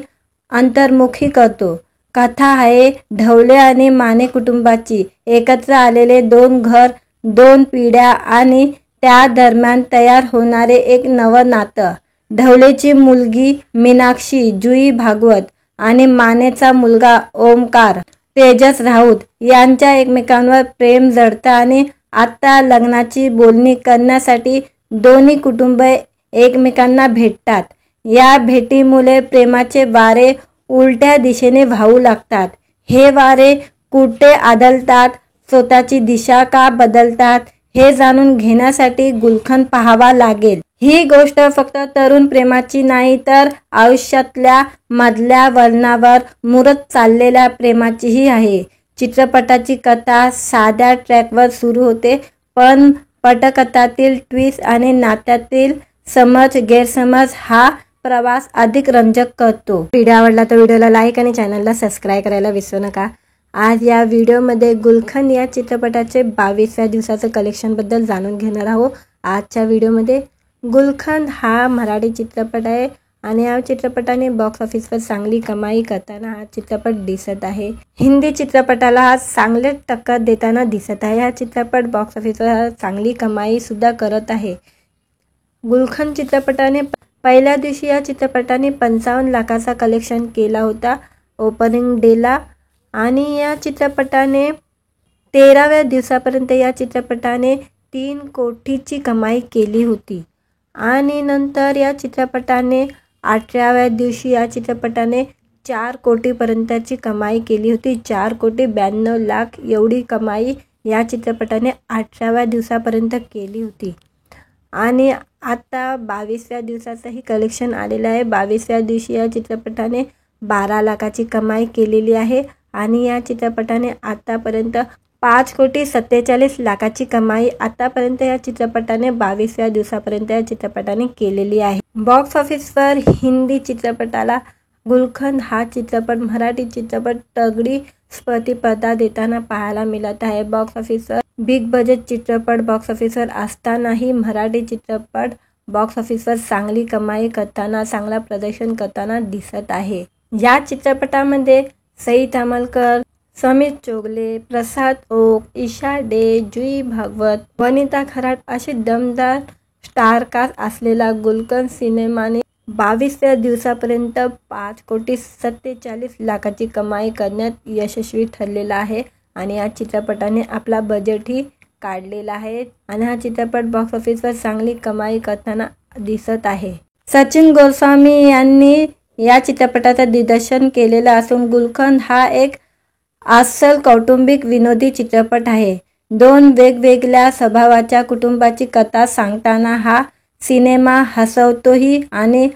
अंतर्मुखी करतो. कथा आहे ढवळे आणि माने कुटुंबाची. एकत्र आलेले दोन घर, दोन पिढ्या आणि त्या दरम्यान तयार होणारे एक नवं नातं. ढवळेची मुलगी मीनाक्षी, जुई भागवत आणि मानेचा मुलगा ओमकार, तेजस राऊत यांच्या एकमेकांवर प्रेम जडतं आणि आता लग्नाची बोलणी करण्यासाठी दोन्ही कुटुंब एकमेकांना भेटतात. या भेटीमुळे प्रेमाचे वारे उलट्या दिशेने वाहू लागतात. हे वारे कुठे आदळतात, स्वतःची दिशा का बदलतात हे जाणून घेण्यासाठी गुलशन पाहावा लागेल. ही गोष्ट फक्त तरुण प्रेमाची नाही तर आयुष्यातल्या मधल्या वळणावर मुरत चाललेल्या प्रेमाचीही आहे. चित्रपटाची कथा साध्या ट्रॅकवर सुरू होते पण पटकथातील ट्विस्ट आणि नात्यातील समज गैरसमज हा प्रवास अधिक रंजक करतो. व्हिडिओ आवडला तर व्हिडिओला लाईक आणि चॅनलला सबस्क्राईब करायला विसरू नका. आज या व्हिडिओमध्ये गुलशन या चित्रपटाचे 22व्या दिवसाचं कलेक्शनबद्दल जाणून घेणार आहोत. आजच्या व्हिडिओमध्ये गुलशन हा मराठी चित्रपट आहे आणि या चित्रपटाने बॉक्स ऑफिसवर चांगली कमाई करताना हा चित्रपट दिसत आहे. हिंदी चित्रपटाला हा चांगले टक्कर देताना दिसत आहे. हा चित्रपट बॉक्स ऑफिसवर चांगली कमाई सुद्धा करत आहे. गुलशन चित्रपटाने पहिल्या दिवशी या चित्रपटाने 55 लाखाचा कलेक्शन केला होता ओपनिंग डेला आणि या चित्रपटाने 13व्या दिवसापर्यंत या चित्रपटाने 3 कोटीची कमाई केली होती आणि नंतर या चित्रपटाने 18व्या दिवशी या चित्रपटाने 4 कोटीपर्यंतची कमाई केली होती. 4,92,00,000 एवढी कमाई या चित्रपटाने 18व्या दिवसापर्यंत केली होती आणि आता 22व्या दिवसाचंही कलेक्शन आलेलं आहे. 22व्या दिवशी या चित्रपटाने 12 लाखाची कमाई केलेली आहे आणि या चित्रपटाने आतापर्यंत 5,47,00,000ची कमाई आतापर्यंत या चित्रपटाने 22व्या दिवसापर्यंत या चित्रपटाने केलेली आहे. बॉक्स ऑफिसवर हिंदी चित्रपटाला गुलशन हा चित्रपट मराठी चित्रपट तगडी प्रतिस्पर्धा देताना पाहायला मिळत आहे. बॉक्स ऑफिसवर बिग बजेट चित्रपट बॉक्स ऑफिसवर असतानाही मराठी चित्रपट बॉक्स ऑफिसवर चांगली कमाई करताना चांगला प्रदर्शन करताना दिसत आहे. या चित्रपटामध्ये सई तामलकर, समित चोगले, प्रसाद ओक, ईशा डे, जुई भागवत, वनिता खराट अशी दमदार स्टारकास्ट असलेला गुलशन सिनेमाने 22व्या दिवसापर्यंत 5,47,00,000ची कमाई करण्यात यशस्वी ठरलेला आहे आणि या चित्रपटाने आपला बजेटही काढलेला आहे आणि हा चित्रपट बॉक्स ऑफिसवर चांगली कमाई करताना दिसत आहे. सचिन गोस्वामी यांनी या चित्रपटाचं दिग्दर्शन केलेलं असून गुलशन हा एक अस्सल कौटुंबिक विनोदी चित्रपट आहे. दोन वेगवेगळ्या स्वभावाच्या कुटुंबाची कथा सांगताना हा सिनेमा हसवतोही आणि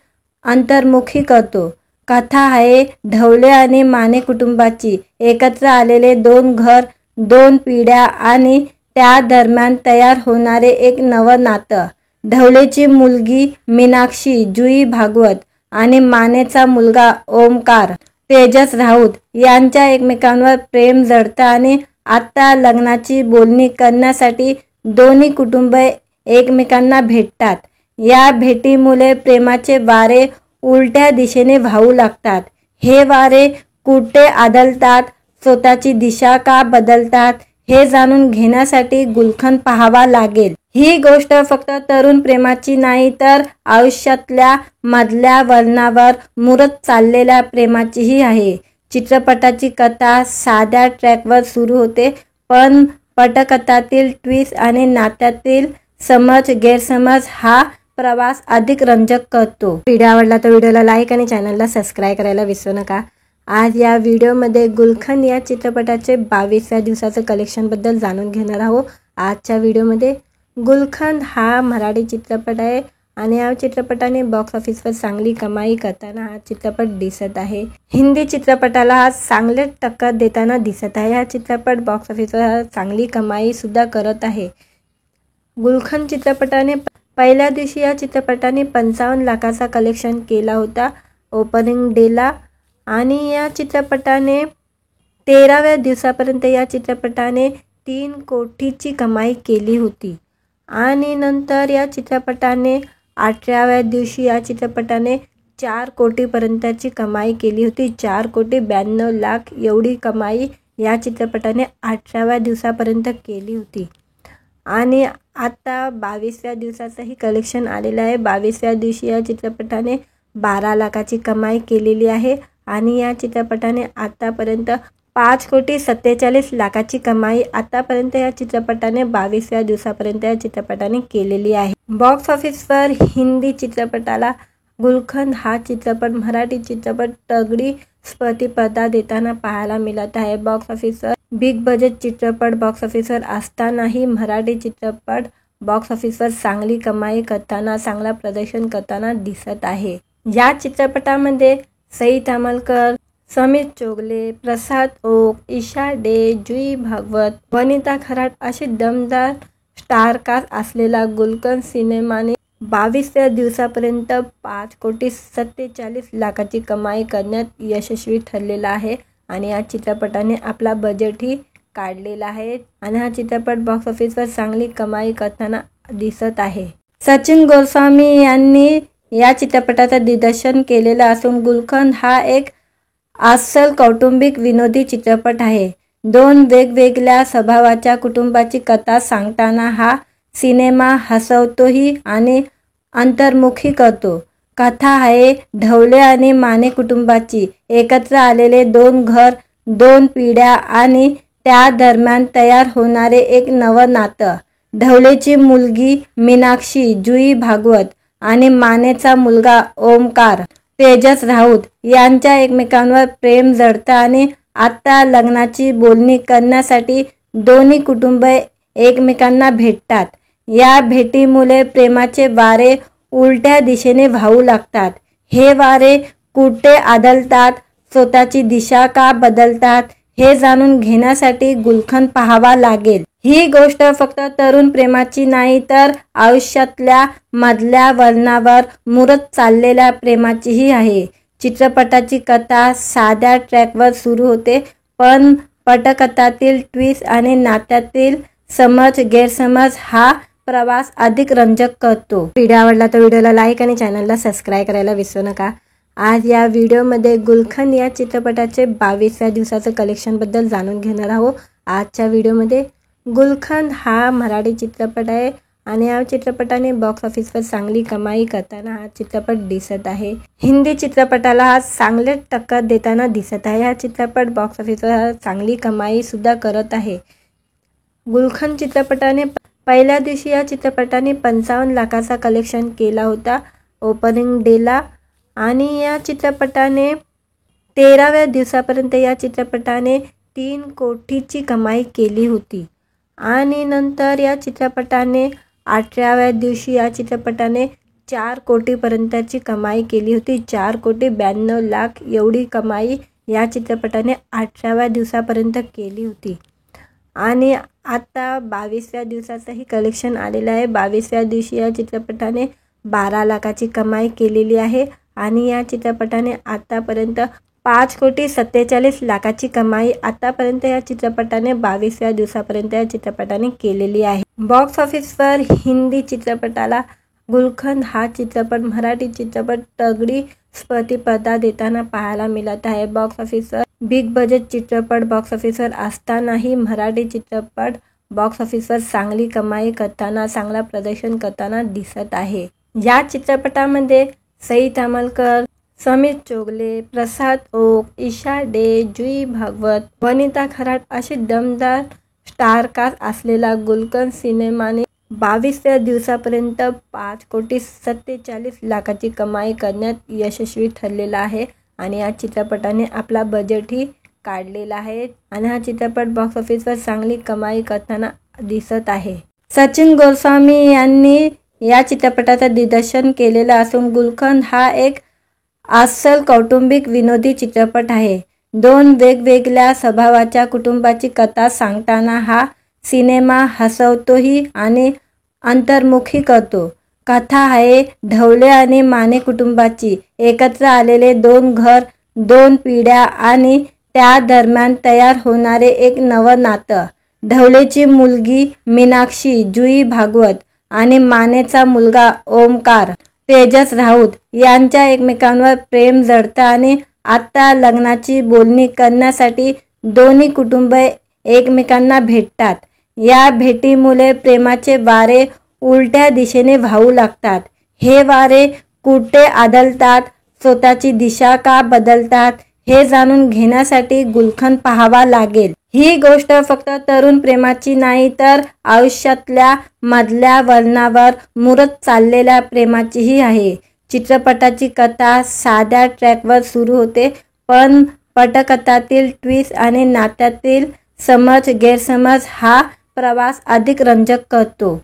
अंतर्मुखी करतो. कथा आहे ढवळे आणि माने कुटुंबाची. एकत्र आलेले दोन घर, दोन पिढ्या आणि त्या दरम्यान तयार होणारे एक नवं नातं. ढवळेची मुलगी मीनाक्षी, जुई भागवत आणि मानेचा मुलगा ओमकार, तेजस राऊत यांच्या एकमेकांवर प्रेम जडतं आणि आता लग्नाची बोलणी करण्यासाठी दोन्ही कुटुंब एकमेकांना भेटतात. या भेटीमुळे प्रेमाचे वारे उलट्या दिशेने वाहू लागतात. हे वारे कुठे आदळतात, स्वतःची दिशा का बदलतात हे जाणून घेण्यासाठी गुलशन पाहावा लागेल. ही गोष्ट फक्त तरुण प्रेमाची नाही तर आयुष्यातल्या मधल्या वळणावर मुरत चाललेल्या प्रेमाचीही आहे. चित्रपटाची कथा साध्या ट्रॅकवर सुरू होते पण पटकथातील ट्विस्ट आणि नात्यातील समज गैरसमज हा प्रवास अधिक रंजक करतो. व्हिडिओ आवडला तर व्हिडिओला लाईक आणि चॅनलला सबस्क्राईब करायला विसरू नका. आज या व्हिडिओमध्ये गुलखंद या चित्रपटाचे 22व्या दिवसाचं कलेक्शनबद्दल जाणून घेणार आहोत। आजच्या व्हिडिओमध्ये गुलखंद हा मराठी चित्रपट आहे आणि या चित्रपटाने बॉक्स ऑफिसवर चांगली कमाई करताना हा चित्रपट दिसत आहे। हिंदी चित्रपटाला हा चांगले टक्कर देताना दिसत आहे। हा चित्रपट बॉक्स ऑफिसवर चांगली कमाई सुद्धा करत आहे। गुलखंद चित्रपटाने पहिल्या दिवशी या चित्रपटाने 55 लाखाचा कलेक्शन केला होता ओपनिंग डेला आणि या चित्रपटाने 13व्या दिवसापर्यंत या चित्रपटाने 3 कोटीची कमाई केली होती आणि नंतर या चित्रपटाने 18व्या दिवशी या चित्रपटाने 4 कोटीपर्यंतची कमाई केली होती। 4,92,00,000 एवढी कमाई या चित्रपटाने 18व्या दिवसापर्यंत केली होती आणि आता 22व्या दिवसाचंही कलेक्शन आलेलं आहे। 22व्या दिवशी या चित्रपटाने 12 लाखाची कमाई केलेली आहे आणि या चित्रपटाने आतापर्यंत 5,47,00,000ची कमाई आतापर्यंत या चित्रपटाने 22व्या दिवसापर्यंत या चित्रपटाने केलेली आहे। बॉक्स ऑफिसवर हिंदी चित्रपटाला गुलखंद हा चित्रपट मराठी चित्रपट तगडी प्रतिस्पर्धा देताना पाहायला मिळत आहे। बॉक्स ऑफिसवर बिग बजेट चित्रपट बॉक्स ऑफिसवर असतानाही मराठी चित्रपट बॉक्स ऑफिसवर चांगली कमाई करताना चांगला प्रदर्शन करताना दिसत आहे। या चित्रपटामध्ये सई तामलकर, समीर चोगले, प्रसाद ओक, ईशा डे, जुई भागवत, वनिता खराट अशी दमदार स्टारकास्ट असलेला गुलखंद सिनेमाने 22व्या दिवसापर्यंत 5,47,00,000ची कमाई करण्यात यशस्वी ठरलेला आहे आणि या चित्रपटाने आपला बजेटही काढलेला आहे आणि हा चित्रपट बॉक्स ऑफिसवर चांगली कमाई करताना दिसत आहे। सचिन गोस्वामी यांनी या चित्रपटाचं दिग्दर्शन केलेलं असून गुलखंद हा एक अस्सल कौटुंबिक विनोदी चित्रपट आहे। 2 वेगवेगळ्या स्वभावाच्या कुटुंबाची कथा सांगताना हा सिनेमा हसवतोही आणि अंतर्मुखी करतो। कथा आहे ढवळे आणि माने कुटुंबाची। एकत्र आलेले 2 घर, 2 पिढ्या आणि त्या दरम्यान तयार होणारे एक नवं नातं। ढवळेची मुलगी मीनाक्षी, जुई भागवत आणि मानेचा मुलगा ओमकार, तेजस राऊत यांच्या एकमेकांवर प्रेम जडतं आणि आता लग्नाची बोलणी करण्यासाठी दोन्ही कुटुंब एकमेकांना भेटतात। या भेटीमुळे प्रेमाचे वारे उलट्या दिशेने वाहू लागतात। हे वारे कुठे आदळतात, स्वतःची दिशा का बदलतात हे जाणून घेण्यासाठी गुलखंद पाहावा लागेल। ही गोष्ट फक्त तरुण प्रेमाची नाही तर आयुष्यातल्या मधल्या वळणावर मुरत चाललेल्या प्रेमाचीही आहे। चित्रपटाची कथा साध्या ट्रॅकवर सुरू होते पण पटकथातील ट्विस्ट आणि नात्यातील समज गैरसमज हा प्रवास अधिक रंजक करतो। व्हिडिओ आवडला तर व्हिडिओला लाईक आणि चॅनलला सबस्क्राईब करायला विसरू नका। आज या व्हिडिओमध्ये गुलखंद या चित्रपटाचे 22व्या दिवसाचं कलेक्शनबद्दल जाणून घेणार आहोत। आजच्या व्हिडिओमध्ये गुलखंद हा मराठी चित्रपट आहे आणि या चित्रपटाने बॉक्स ऑफिसवर चांगली कमाई करताना हा चित्रपट दिसत आहे। हिंदी चित्रपटाला हा चांगले टक्कर देताना दिसत आहे। हा चित्रपट बॉक्स ऑफिसवर चांगली कमाई सुद्धा करत आहे। गुलखंद चित्रपटाने पहिल्या दिवशी या चित्रपटाने 55 लाखाचा कलेक्शन केला होता ओपनिंग डेला आणि या चित्रपटाने 13व्या दिवसापर्यंत या चित्रपटाने 3 कोटीची कमाई केली होती आणि नंतर या चित्रपटाने 18व्या दिवशी या चित्रपटाने 4 कोटीपर्यंतची कमाई केली होती। 4,92,00,000 एवढी कमाई या चित्रपटाने 18व्या दिवसापर्यंत केली होती आणि आता 22व्या दिवसाचंही कलेक्शन आलेलं आहे। 22व्या दिवशी या चित्रपटाने 12 लाखाची कमाई केलेली आहे आणि या चित्रपटाने आतापर्यंत 5,47,00,000ची कमाई आतापर्यंत या चित्रपटाने 22व्या दिवसापर्यंत या चित्रपटाने केलेली आहे। बॉक्स ऑफिसवर हिंदी चित्रपटाला गुलखंद हा चित्रपट मराठी चित्रपट तगडी प्रतिस्पर्धा देताना पाहायला मिळत आहे। बॉक्स ऑफिसवर बिग बजेट चित्रपट बॉक्स ऑफिसवर असतानाही मराठी चित्रपट बॉक्स ऑफिसवर चांगली कमाई करताना चांगला प्रदर्शन करताना दिसत आहे। या चित्रपटामध्ये सई तामलकर, समीर चोगले, प्रसाद ओक, ईशा डे, जुई भागवत, वनिता खराट अशी दमदार स्टारकास्ट असलेला गुलखंद सिनेमाने 22व्या दिवसापर्यंत 5,47,00,000ची कमाई करण्यात यशस्वी ठरलेला आहे आणि या चित्रपटाने आपला बजेटही काढलेला आहे आणि हा चित्रपट बॉक्स ऑफिसवर चांगली कमाई करताना दिसत आहे. सचिन गोस्वामी यांनी या चित्रपटाचं दिग्दर्शन केलेलं असून गुलकंद हा एक अस्सल कौटुंबिक विनोदी चित्रपट आहे. दोन वेगवेगळ्या स्वभावाच्या कुटुंबाची कथा सांगताना हा सिनेमा हसवतोही आणि अंतर्मुखी करतो. कथा आहे ढवळे आणि माने कुटुंबाची. एकत्र आलेले दोन घर, दोन पिढ्या आणि त्या दरम्यान तयार होणारे एक नवं नातं. ढवळेची मुलगी मीनाक्षी जुई भागवत आणि मानेचा मुलगा ओमकार तेजस राऊत यांच्या एकमेकांवर प्रेम जडतं आणि आता लग्नाची बोलणी करण्यासाठी दोन्ही कुटुंबे एकमेकांना भेटतात. या भेटीमुळे प्रेमाचे वारे उलट्या दिशेने वाहू लागतात. हे वारे कुठे आदळतात, स्वतःची दिशा का बदलतात हे जाणून घेण्यासाठी गुलकंद पाहावा लागेल. ही गोष्ट फक्त तरुण प्रेमाची नाही तर आयुष्यातल्या मधल्या वळणावर मुरत चाललेल्या प्रेमाचीही आहे. चित्रपटाची कथा साध्या ट्रॅकवर सुरू होते पण पटकथातील ट्विस्ट आणि नात्यातील समज गैरसमज हा प्रवास अधिक रंजक करतो.